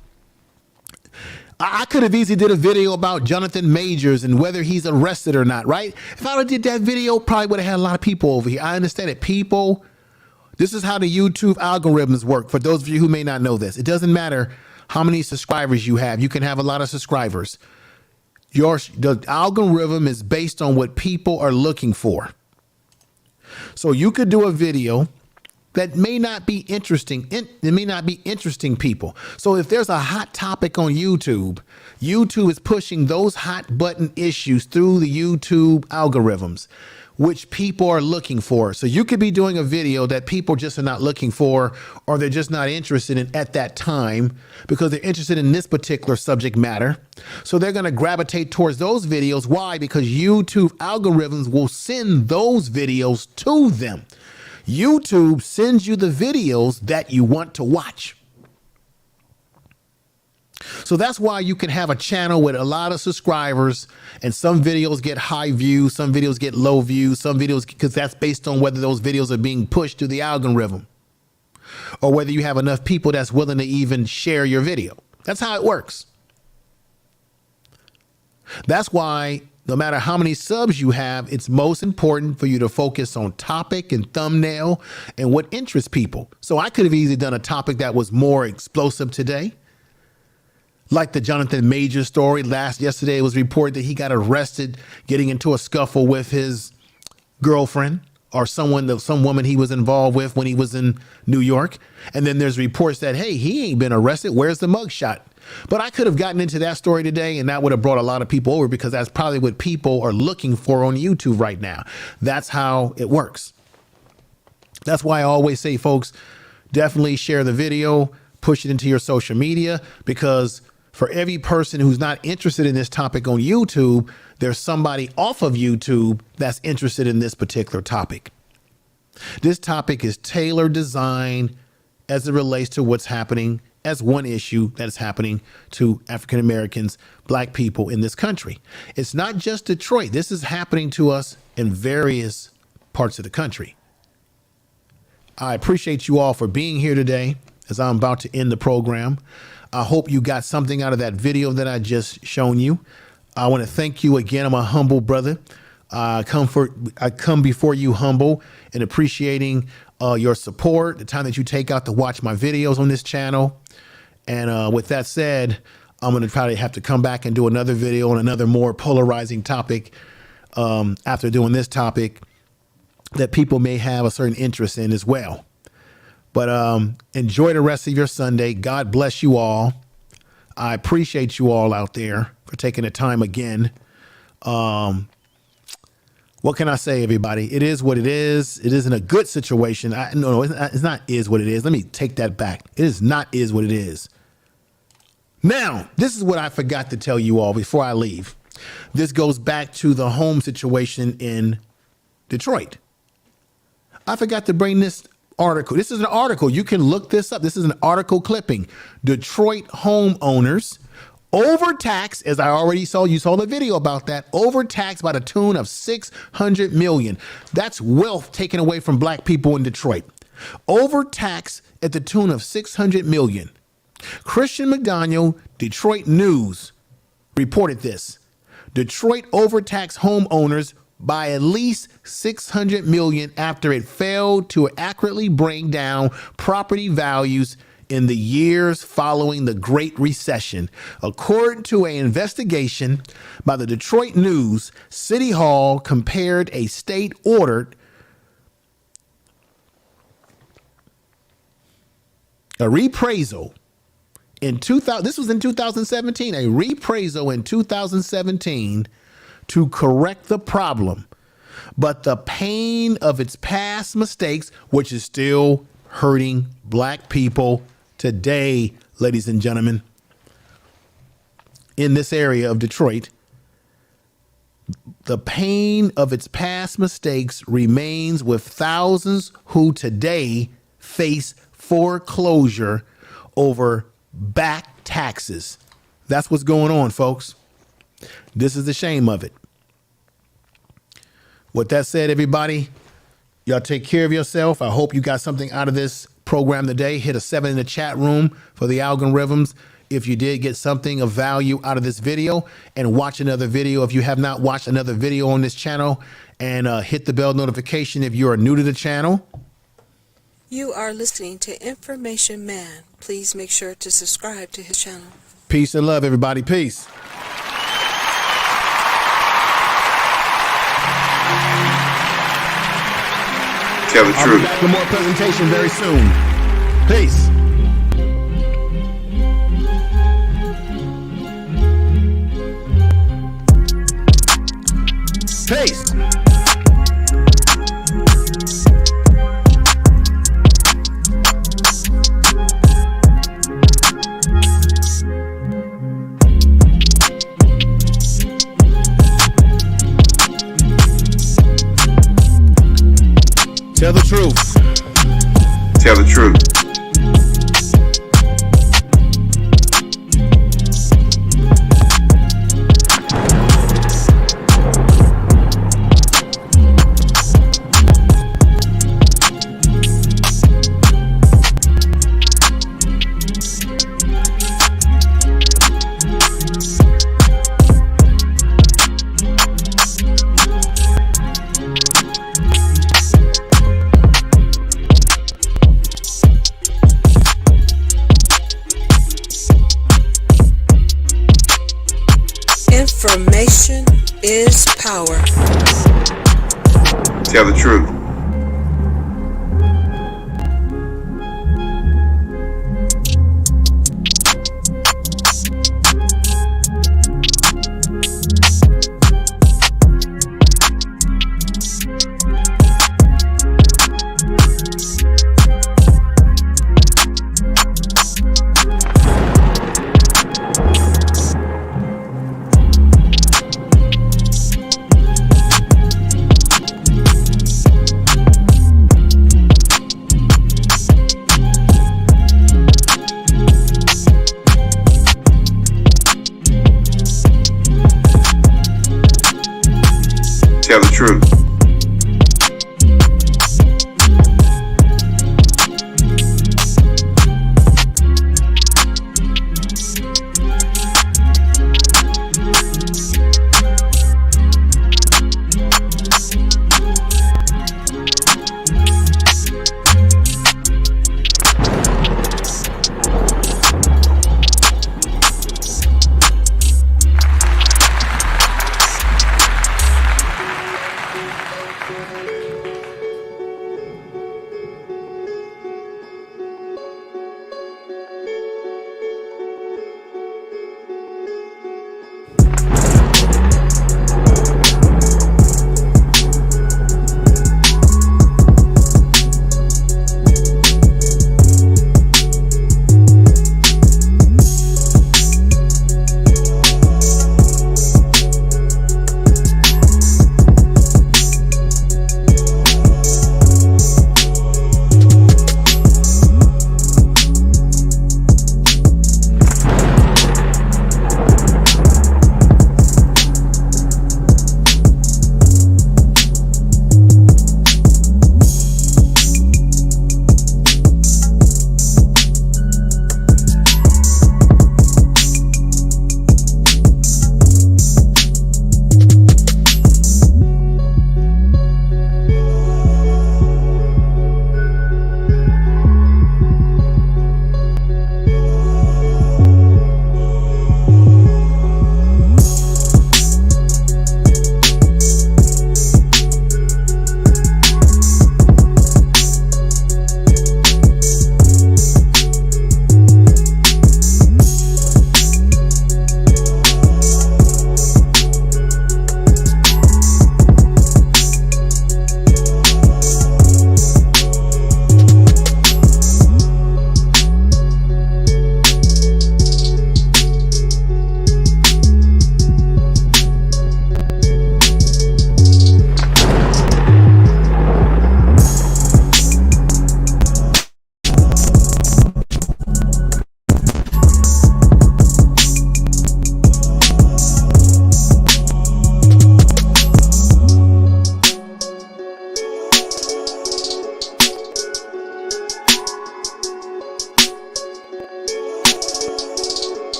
I could have easily did a video about Jonathan Majors and whether he's arrested or not, right? If I would have did that video, probably would have had a lot of people over here. I understand it. People, this is how the YouTube algorithms work. For those of you who may not know this, it doesn't matter how many subscribers you have. You can have a lot of subscribers. The algorithm is based on what people are looking for. So you could do a video that may not be interesting. It may not be interesting people. So if there's a hot topic on YouTube, YouTube is pushing those hot button issues through the YouTube algorithms, which people are looking for. So you could be doing a video that people just are not looking for, or they're just not interested in at that time because they're interested in this particular subject matter. So they're going to gravitate towards those videos. Why? Because YouTube algorithms will send those videos to them. YouTube sends you the videos that you want to watch. So that's why you can have a channel with a lot of subscribers and some videos get high views, some videos get low views, some videos, because that's based on whether those videos are being pushed to the algorithm or whether you have enough people that's willing to even share your video. That's how it works. That's why no matter how many subs you have, it's most important for you to focus on topic and thumbnail and what interests people. So I could have easily done a topic that was more explosive today. Like the Jonathan Major story. Yesterday it was reported that he got arrested getting into a scuffle with his girlfriend or some woman he was involved with when he was in New York. And then there's reports that, hey, he ain't been arrested. Where's the mugshot? But I could have gotten into that story today, and that would have brought a lot of people over because that's probably what people are looking for on YouTube right now. That's how it works. That's why I always say, folks, definitely share the video, push it into your social media, because for every person who's not interested in this topic on YouTube, there's somebody off of YouTube that's interested in this particular topic. This topic is tailor designed as it relates to what's happening as one issue that is happening to African Americans, Black people in this country. It's not just Detroit. This is happening to us in various parts of the country. I appreciate you all for being here today as I'm about to end the program. I hope you got something out of that video that I just shown you. I want to thank you again. I'm a humble brother. I come before you humble and appreciating your support, the time that you take out to watch my videos on this channel. And with that said, I'm going to probably have to come back and do another video on another more polarizing topic after doing this topic. that people may have a certain interest in as well. But enjoy the rest of your Sunday. God bless you all. I appreciate you all out there for taking the time again. What can I say, everybody? It is what it is. It isn't a good situation. No, it's not is what it is. Let me take that back. It is not is what it is. Now, this is what I forgot to tell you all before I leave. This goes back to the home situation in Detroit. I forgot to bring this article. This is an article. You can look this up. This is an article clipping. Detroit homeowners overtaxed, as I already saw, you saw the video about that, overtaxed by the tune of $600 million. That's wealth taken away from black people in Detroit. Overtaxed at the tune of $600 million. Christian McDaniel, Detroit News, reported this. Detroit overtaxed homeowners by at least $600 million after it failed to accurately bring down property values in the years following the Great Recession. According to an investigation by the Detroit News, City Hall compared a state-ordered reappraisal in 2000. This was in 2017. A reappraisal in 2017 to correct the problem, but the pain of its past mistakes, which is still hurting black people today, ladies and gentlemen, in this area of Detroit, the pain of its past mistakes remains with thousands who today face foreclosure over back taxes. That's what's going on, folks. This is the shame of it. With that said, everybody, y'all take care of yourself. I hope you got something out of this program today. Hit a 7 in the chat room for the algorithms if you did get something of value out of this video, and watch another video if you have not watched another video on this channel, and hit the bell notification if you are new to the channel. You are listening to Information Man. Please make sure to subscribe to his channel. Peace and love, everybody. Peace. Tell the I'll truth. be back with more presentation very soon. Peace. Peace. Tell the truth. Tell the truth. Information is power. Tell the truth. Tell the truth.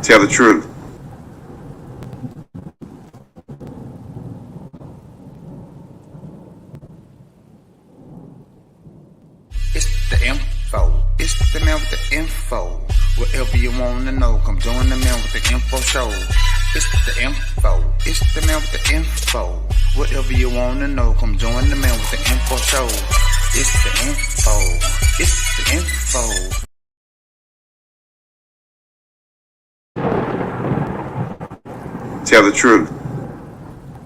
Tell the truth. It's the info. It's the man with the info. Whatever you want to know, come join the man with the info show. It's the info. It's the man with the info. Whatever you want to know, come join the man with the info show. It's the info. It's the info. Tell the truth.